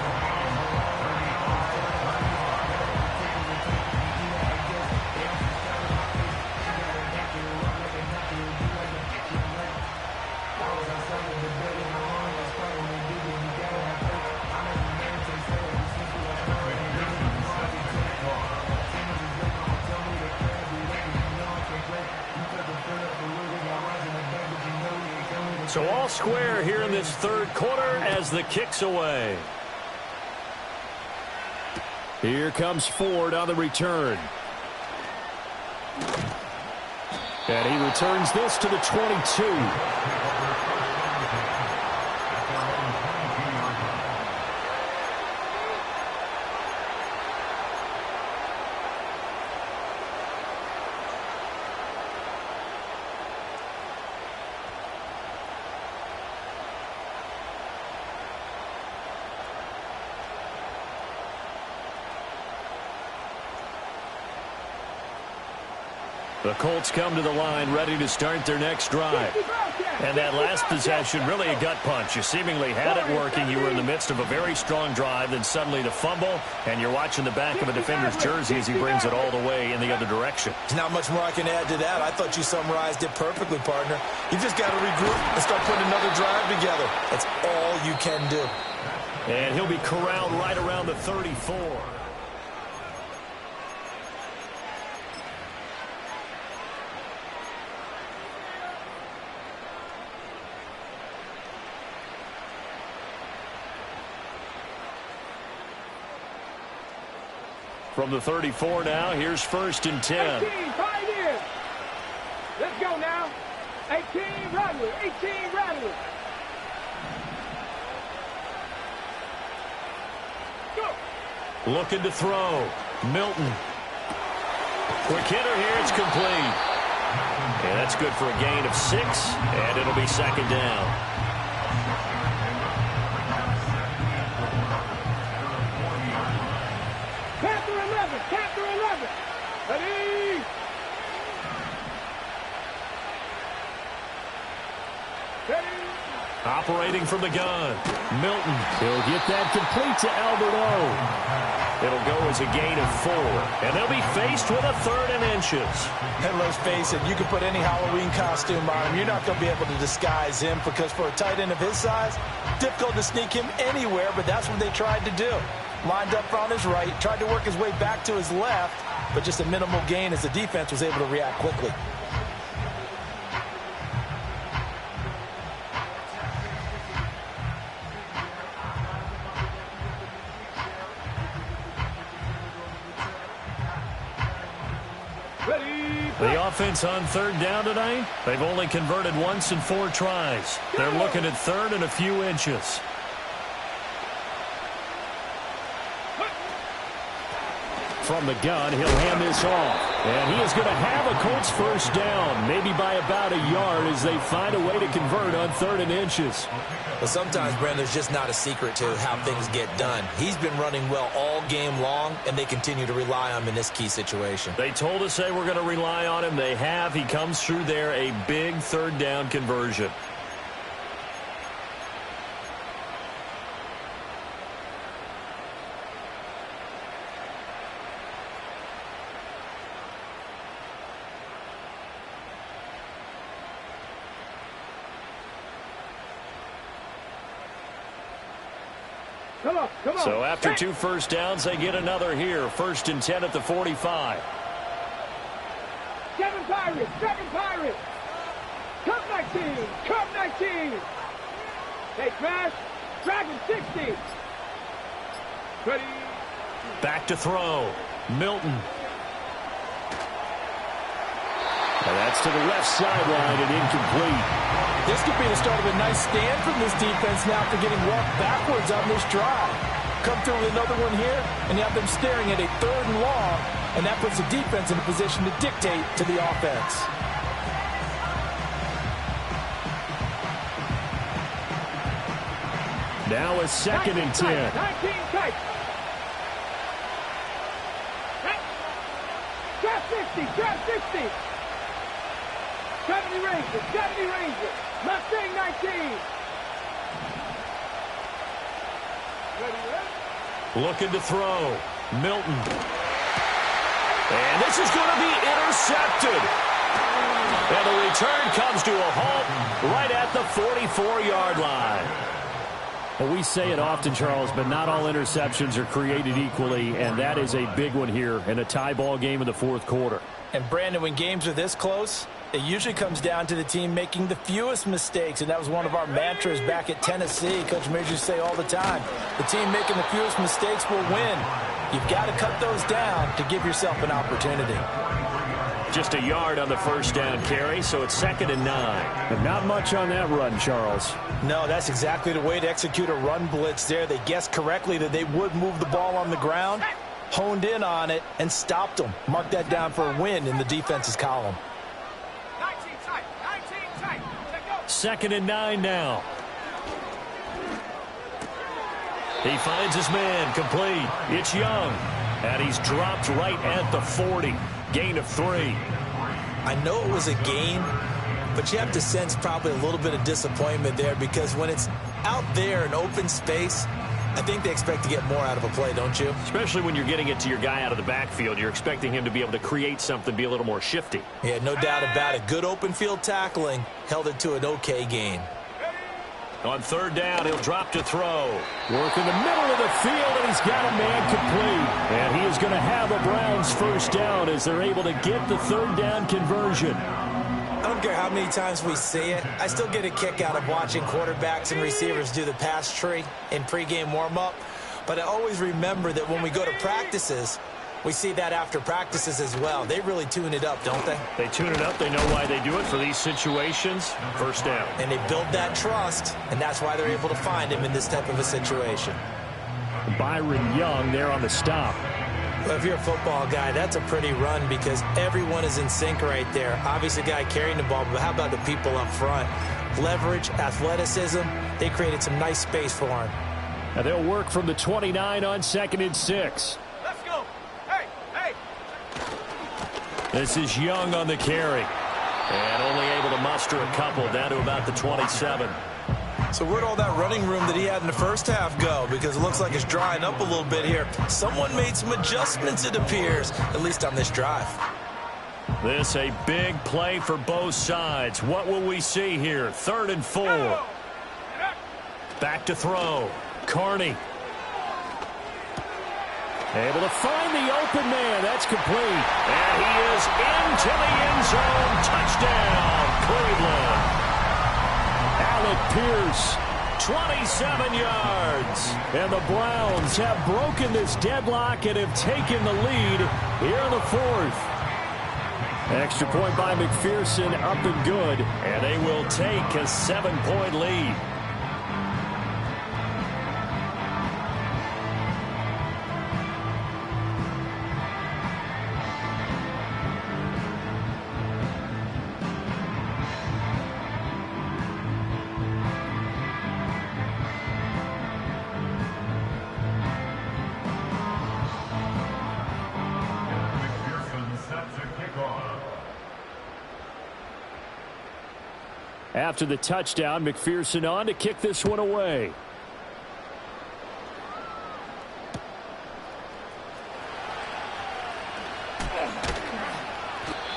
So all square here in this third quarter as the kick's away. Here comes Ford on the return. And he returns this to the 22. The Colts come to the line ready to start their next drive. And that last possession, really a gut punch. You seemingly had it working. You were in the midst of a very strong drive, then suddenly the fumble, and you're watching the back of a defender's jersey as he brings it all the way in the other direction. There's not much more I can add to that. I thought you summarized it perfectly, partner. You just got to regroup and start putting another drive together. That's all you can do. And he'll be corralled right around the 34. From the 34 now, here's first and 10. 18, Pioneers. Let's go now. 18, Rattlers. 18, Rattlers. Go. Looking to throw. Milton. Quick hitter here. It's complete. And that's good for a gain of 6, and it'll be second down. Panther 11. Ready. Operating from the gun. Milton, he'll get that complete to Alberto. It'll go as a gain of 4. And they'll be faced with a 3rd and inches. And let's face it, you can put any Halloween costume on him. You're not going to be able to disguise him because for a tight end of his size, difficult to sneak him anywhere, but that's what they tried to do. Lined up on his right, tried to work his way back to his left, but just a minimal gain as the defense was able to react quickly. The offense on 3rd down tonight, they've only converted once in 4 tries. They're looking at 3rd and a few inches. From the gun, he'll hand this off. And he is going to have a Colts first down, maybe by about a yard as they find a way to convert on 3rd and inches. But sometimes, Brandon, there's just not a secret to how things get done. He's been running well all game long, and they continue to rely on him in this key situation. They told us they were going to rely on him. They have. He comes through there, a big 3rd down conversion. Come on. So after 2 first downs, they get another here. 1st and 10 at the 45. 7 Pirates. Cup 19. Hey, Crash. Dragon 60. Ready. Back to throw. Milton. And that's to the left sideline and incomplete. This could be the start of a nice stand from this defense now after getting walked backwards on this drive. Come through with another one here, and you have them staring at a 3rd and long, and that puts the defense in a position to dictate to the offense. Now a 2nd and 10. 19 tight. Trap 60. 70 Rangers. Mustang 19. Looking to throw. Milton. And this is going to be intercepted. And the return comes to a halt right at the 44-yard line. Well, we say it often, Charles, but not all interceptions are created equally, and that is a big one here in a tie ball game in the 4th quarter. And, Brandon, when games are this close, it usually comes down to the team making the fewest mistakes, and that was one of our mantras back at Tennessee. Coach Major used to say all the time, the team making the fewest mistakes will win. You've got to cut those down to give yourself an opportunity. Just a yard on the 1st down carry, so it's 2nd and 9. But not much on that run, Charles. No, that's exactly the way to execute a run blitz there. They guessed correctly that they would move the ball on the ground, honed in on it, and stopped them. Mark that down for a win in the defense's column. 19 tight. 2nd and 9 now. He finds his man, complete. It's Young, and he's dropped right at the 40. Gain of 3. I know it was a gain, but you have to sense probably a little bit of disappointment there because when it's out there in open space, I think they expect to get more out of a play, don't you? Especially when you're getting it to your guy out of the backfield. You're expecting him to be able to create something, be a little more shifty. Yeah, no doubt about it. Good open field tackling held it to an okay gain. On 3rd down, he'll drop to throw. Work in the middle of the field, and he's got a man complete. And he is going to have a Browns first down as they're able to get the 3rd down conversion. I don't care how many times we see it. I still get a kick out of watching quarterbacks and receivers do the pass tree in pregame warm-up. But I always remember that when we go to practices, we see that after practices as well. They really tune it up, don't they? They tune it up. They know why they do it for these situations. First down. And they build that trust, and that's why they're able to find him in this type of a situation. Byron Young there on the stop. Well, if you're a football guy, that's a pretty run because everyone is in sync right there. Obviously, the guy carrying the ball, but how about the people up front? Leverage, athleticism, they created some nice space for him. Now they'll work from the 29 on 2nd and 6. Let's go. Hey. This is Young on the carry. And only able to muster a couple down to about the 27. So where'd all that running room that he had in the first half go? Because it looks like it's drying up a little bit here. Someone made some adjustments, it appears, at least on this drive. This a big play for both sides. What will we see here? 3rd and 4. Back to throw. Carney. Able to find the open man. That's complete. And he is into the end zone. Touchdown, Cleveland. Alec Pierce, 27 yards. And the Browns have broken this deadlock and have taken the lead here in the 4th. Extra point by McPherson, up and good. And they will take a 7-point lead. After the touchdown, McPherson on to kick this one away.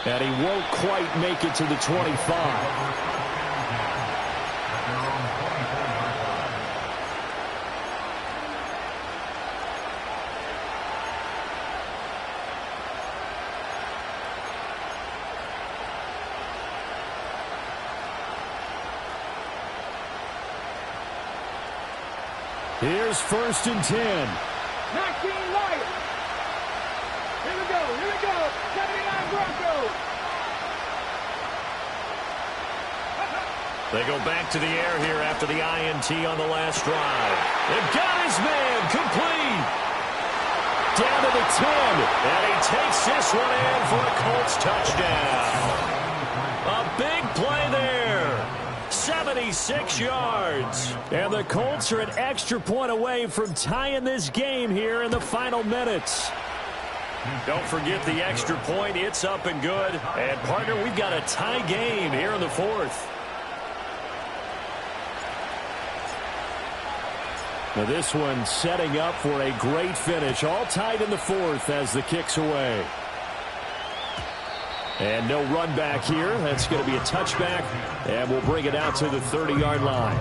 And he won't quite make it to the 25. Here's 1st and 10. 19 Lions. Here we go. 79 Broncos. They go back to the air here after the INT on the last drive. They've got his man complete. Down to the 10. And he takes this one in for a Colts touchdown. A big play there. 76 yards. And the Colts are an extra point away from tying this game here in the final minutes. Don't forget the extra point. It's up and good. And, partner, we've got a tie game here in the 4th. Now this one setting up for a great finish. All tied in the 4th as the kick's away. And no run back here. That's going to be a touchback. And we'll bring it out to the 30-yard line.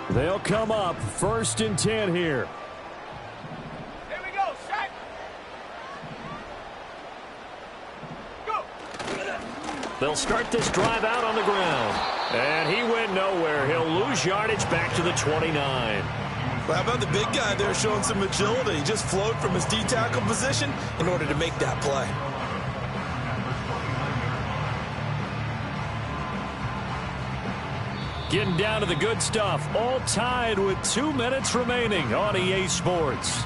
They'll come up 1st and 10 here. Here we go. Set. Go. They'll start this drive out on the ground. And he went nowhere. He'll lose yardage back to the 29. Well, how about the big guy there showing some agility? He just flowed from his D-tackle position in order to make that play. Getting down to the good stuff. All tied with 2 minutes remaining on EA Sports.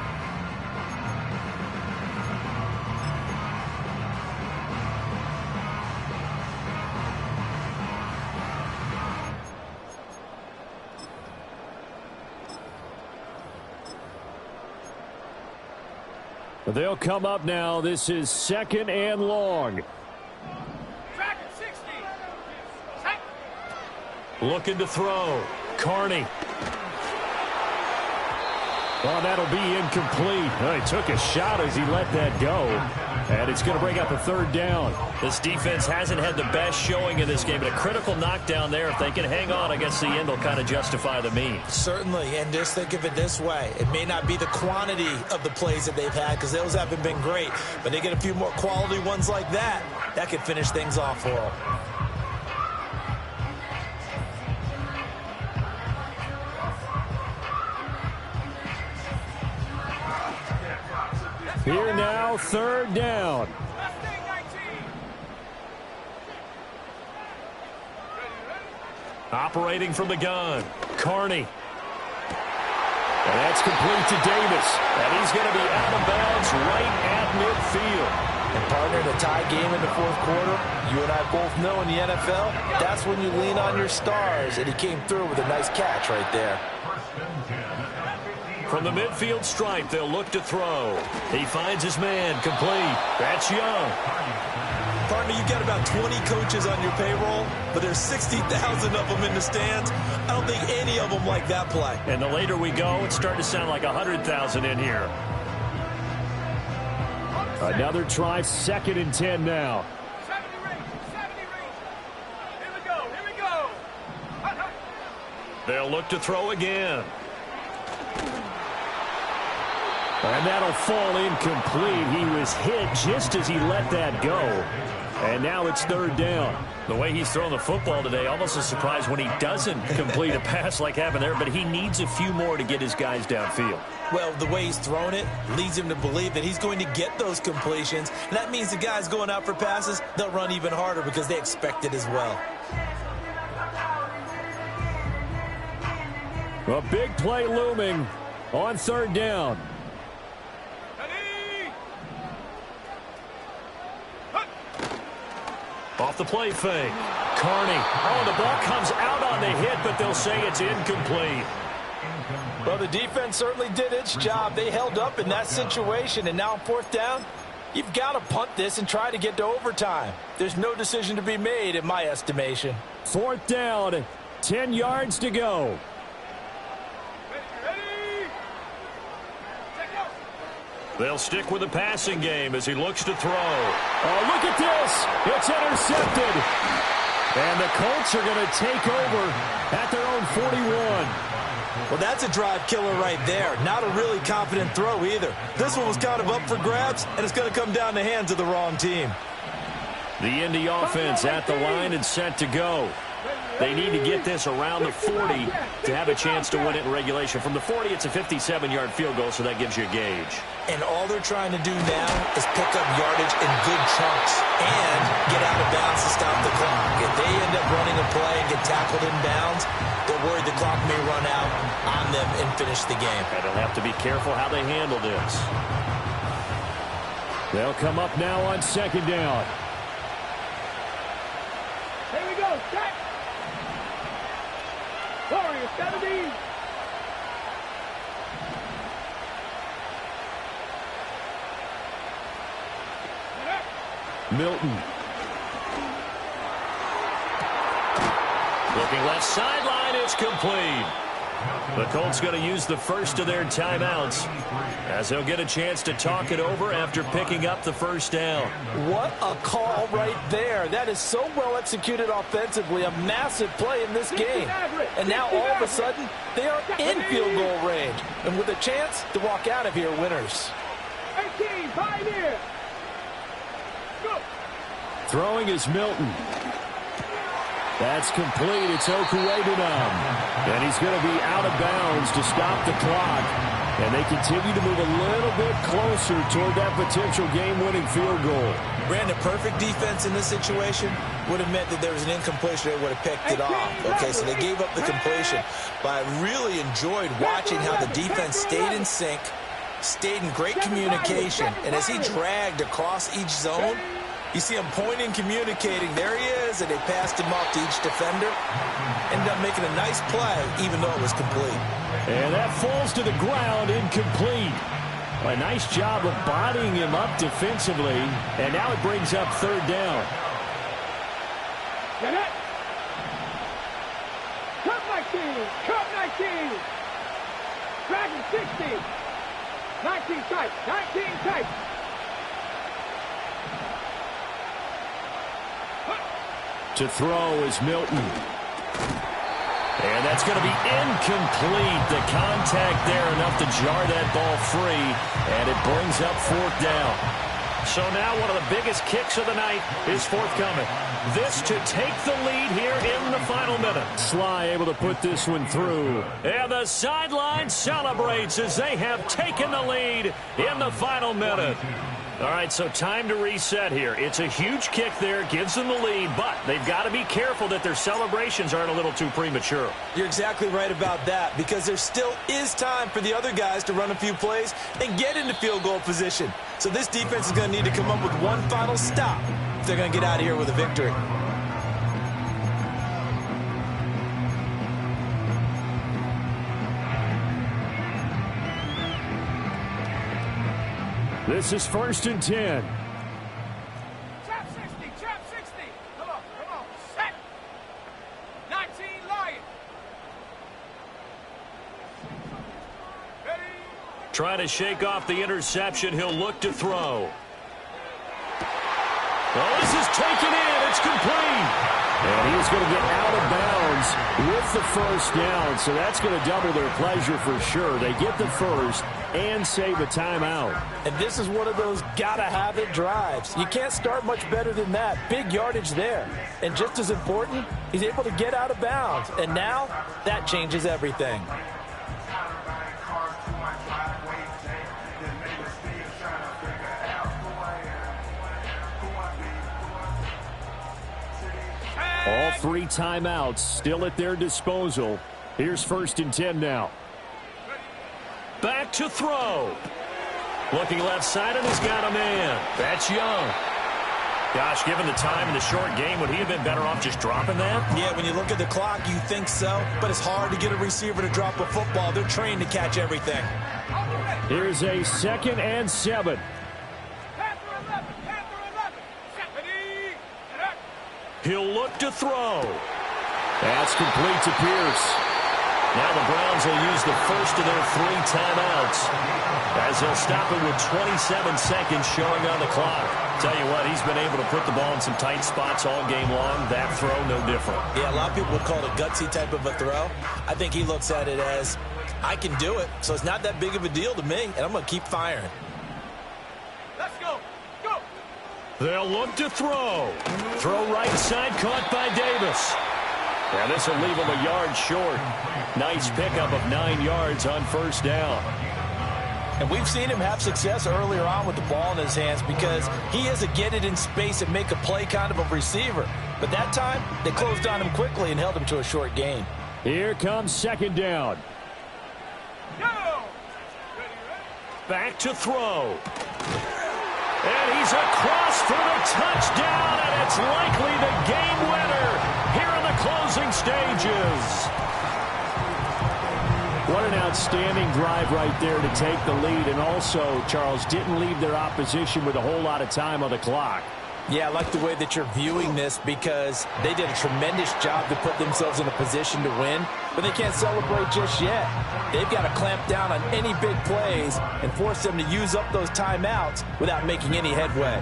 They'll come up now. This is 2nd and long. Track at 60. Set. Looking to throw. Carney. Oh, that'll be incomplete. Oh, he took a shot as he let that go. And it's going to bring up a 3rd down. This defense hasn't had the best showing in this game, but a critical knockdown there. If they can hang on, I guess the end will kind of justify the means. Certainly, and just think of it this way. It may not be the quantity of the plays that they've had because those haven't been great, but they get a few more quality ones like that. That could finish things off for them. Here now, 3rd down. Operating from the gun, Carney. And that's complete to Davis. And he's going to be out of bounds right at midfield. And, partner, in a tie game in the 4th quarter, you and I both know in the NFL, that's when you lean on your stars. And he came through with a nice catch right there. From the midfield stripe, they'll look to throw. He finds his man, complete. That's Young. Partner, you've got about 20 coaches on your payroll, but there's 60,000 of them in the stands. I don't think any of them like that play. And the later we go, it's starting to sound like 100,000 in here. Another try, 2nd and 10 now. 70 range. Here we go. They'll look to throw again. And that'll fall incomplete. He was hit just as he let that go. And now it's 3rd down. The way he's throwing the football today, almost a surprise when he doesn't complete a pass like happened there, but he needs a few more to get his guys downfield. Well, the way he's thrown it leads him to believe that he's going to get those completions. And that means the guys going out for passes, they'll run even harder because they expect it as well. A big play looming on 3rd down. Off the play fake. Carney. Oh, the ball comes out on the hit, but they'll say it's incomplete. Well, the defense certainly did its job. They held up in that situation, and now on 4th down, you've got to punt this and try to get to overtime. There's no decision to be made in my estimation. 4th down, 10 yards to go. They'll stick with the passing game as he looks to throw. Oh, look at this. It's intercepted. And the Colts are going to take over at their own 41. Well, that's a drive killer right there. Not a really confident throw either. This one was kind of up for grabs, and it's going to come down the hands of the wrong team. The Indy offense at the line and set to go. They need to get this around the 40 to have a chance to win it in regulation. From the 40, it's a 57-yard field goal, so that gives you a gauge. And all they're trying to do now is pick up yardage in good chunks and get out of bounds to stop the clock. If they end up running a play and get tackled in bounds, they're worried the clock may run out on them and finish the game. And they'll have to be careful how they handle this. They'll come up now on 2nd down. Here we go. Set. Warriors 70. Milton. Looking left sideline, it's complete. The Colts going to use the first of their timeouts as they'll get a chance to talk it over after picking up the 1st down. What a call right there. That is so well executed offensively. A massive play in this game. And now all of a sudden, they are in field goal range. And with a chance to walk out of here winners. 18, Pioneer. Go. Throwing is Milton. That's complete. It's Okuedenam. And he's going to be out of bounds to stop the clock. And they continue to move a little bit closer toward that potential game-winning field goal. Brandon, perfect defense in this situation would have meant that there was an incompletion. They would have picked it off. Okay, so they gave up the completion. But I really enjoyed watching how the defense stayed in sync, stayed in great communication. And as he dragged across each zone, you see him pointing, communicating. There he is, and they passed him off to each defender. Ended up making a nice play, even though it was complete. And that falls to the ground, incomplete. A nice job of bodying him up defensively. And now it brings up 3rd down. Get it. Cup 19. Cup 19. Dragon 60. 19 tight. 19 tight. To throw is Milton. And that's going to be incomplete. The contact there enough to jar that ball free. And it brings up 4th down. So now one of the biggest kicks of the night is forthcoming. This to take the lead here in the final minute. Sly able to put this one through. And the sideline celebrates as they have taken the lead in the final minute. All right, so time to reset here. It's a huge kick there, gives them the lead, but they've got to be careful that their celebrations aren't a little too premature. You're exactly right about that, because there still is time for the other guys to run a few plays and get into field goal position. So this defense is going to need to come up with one final stop if they're going to get out of here with a victory. This is 1st and 10. Trap 60, trap 60. Come on. Set. 19 Lions. Ready. Trying to shake off the interception. He'll look to throw. Oh, this is taken in. It's complete. And he's going to get out of bounds with the first down. So that's going to double their pleasure for sure. They get the first and save a timeout. And this is one of those gotta-have-it drives. You can't start much better than that. Big yardage there. And just as important, he's able to get out of bounds. And now that changes everything. All 3 timeouts still at their disposal. Here's 1st and 10 now. Back to throw. Looking left side, and he's got a man. That's Young. Gosh, given the time in the short game, would he have been better off just dropping that? Yeah, when you look at the clock, you think so. But it's hard to get a receiver to drop a football. They're trained to catch everything. Here's a 2nd and 7. He'll look to throw. That's complete to Pierce. Now the Browns will use the first of their 3 timeouts as they'll stop it with 27 seconds showing on the clock. Tell you what, he's been able to put the ball in some tight spots all game long. That throw, no different. Yeah, a lot of people would call it a gutsy type of a throw. I think he looks at it as, I can do it, so it's not that big of a deal to me, and I'm going to keep firing. Let's go. Go. They'll look to throw. Throw right side, caught by Davis. And this will leave him a yard short. Nice pickup of 9 yards on first down. And we've seen him have success earlier on with the ball in his hands because he is a get it in space and make a play kind of a receiver. But that time, they closed on him quickly and held him to a short gain. Here comes 2nd down. Go. Back to throw. And he's across for the touchdown, and it's likely the game winner here in the closing stages. What an outstanding drive right there to take the lead, and also, Charles, didn't leave their opposition with a whole lot of time on the clock. Yeah, I like the way that you're viewing this because they did a tremendous job to put themselves in a position to win, but they can't celebrate just yet. They've got to clamp down on any big plays and force them to use up those timeouts without making any headway.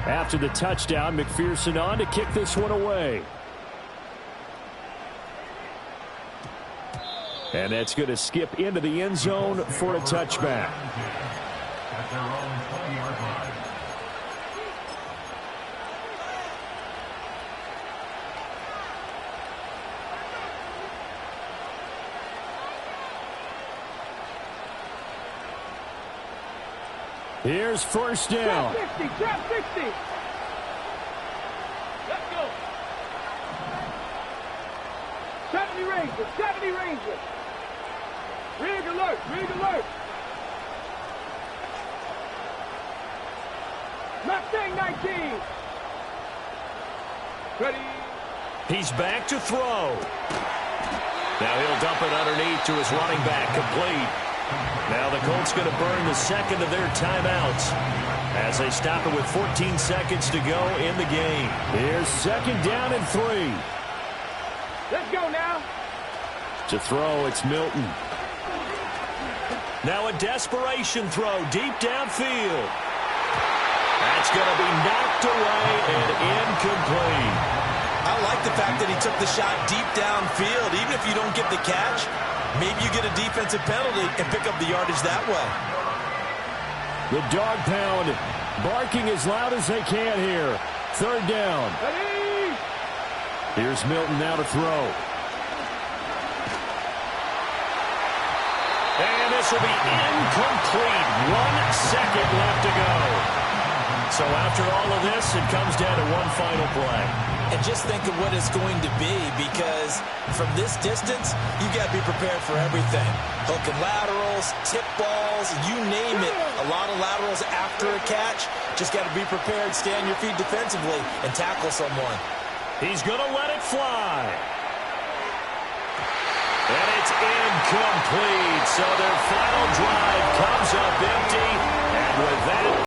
After the touchdown, McPherson on to kick this one away. And that's going to skip into the end zone for a touchback. At their own 20-yard line. Here's first down. Trap 60, trap 60. Let's go. 70 Rangers, 70 Rangers. Rig alert, rig alert. Mustang 19. Ready. He's back to throw. Now he'll dump it underneath to his running back, complete. Now the Colts going to burn the second of their timeouts as they stop it with 14 seconds to go in the game. Here's 2nd down and 3. Let's go now. To throw, it's Milton. Now a desperation throw deep downfield. That's going to be knocked away and incomplete. I like the fact that he took the shot deep downfield. Even if you don't get the catch, maybe you get a defensive penalty and pick up the yardage that way. The dog pound barking as loud as they can here. 3rd down. Ready. Here's Milton now to throw. And this will be incomplete. 1 second left to go. So after all of this, it comes down to one final play. And just think of what it's going to be because from this distance, you got to be prepared for everything. Hook and laterals, tip balls, you name it. A lot of laterals after a catch. Just got to be prepared, stay on your feet defensively, and tackle someone. He's going to let it fly. And it's incomplete. incomplete. So their final drive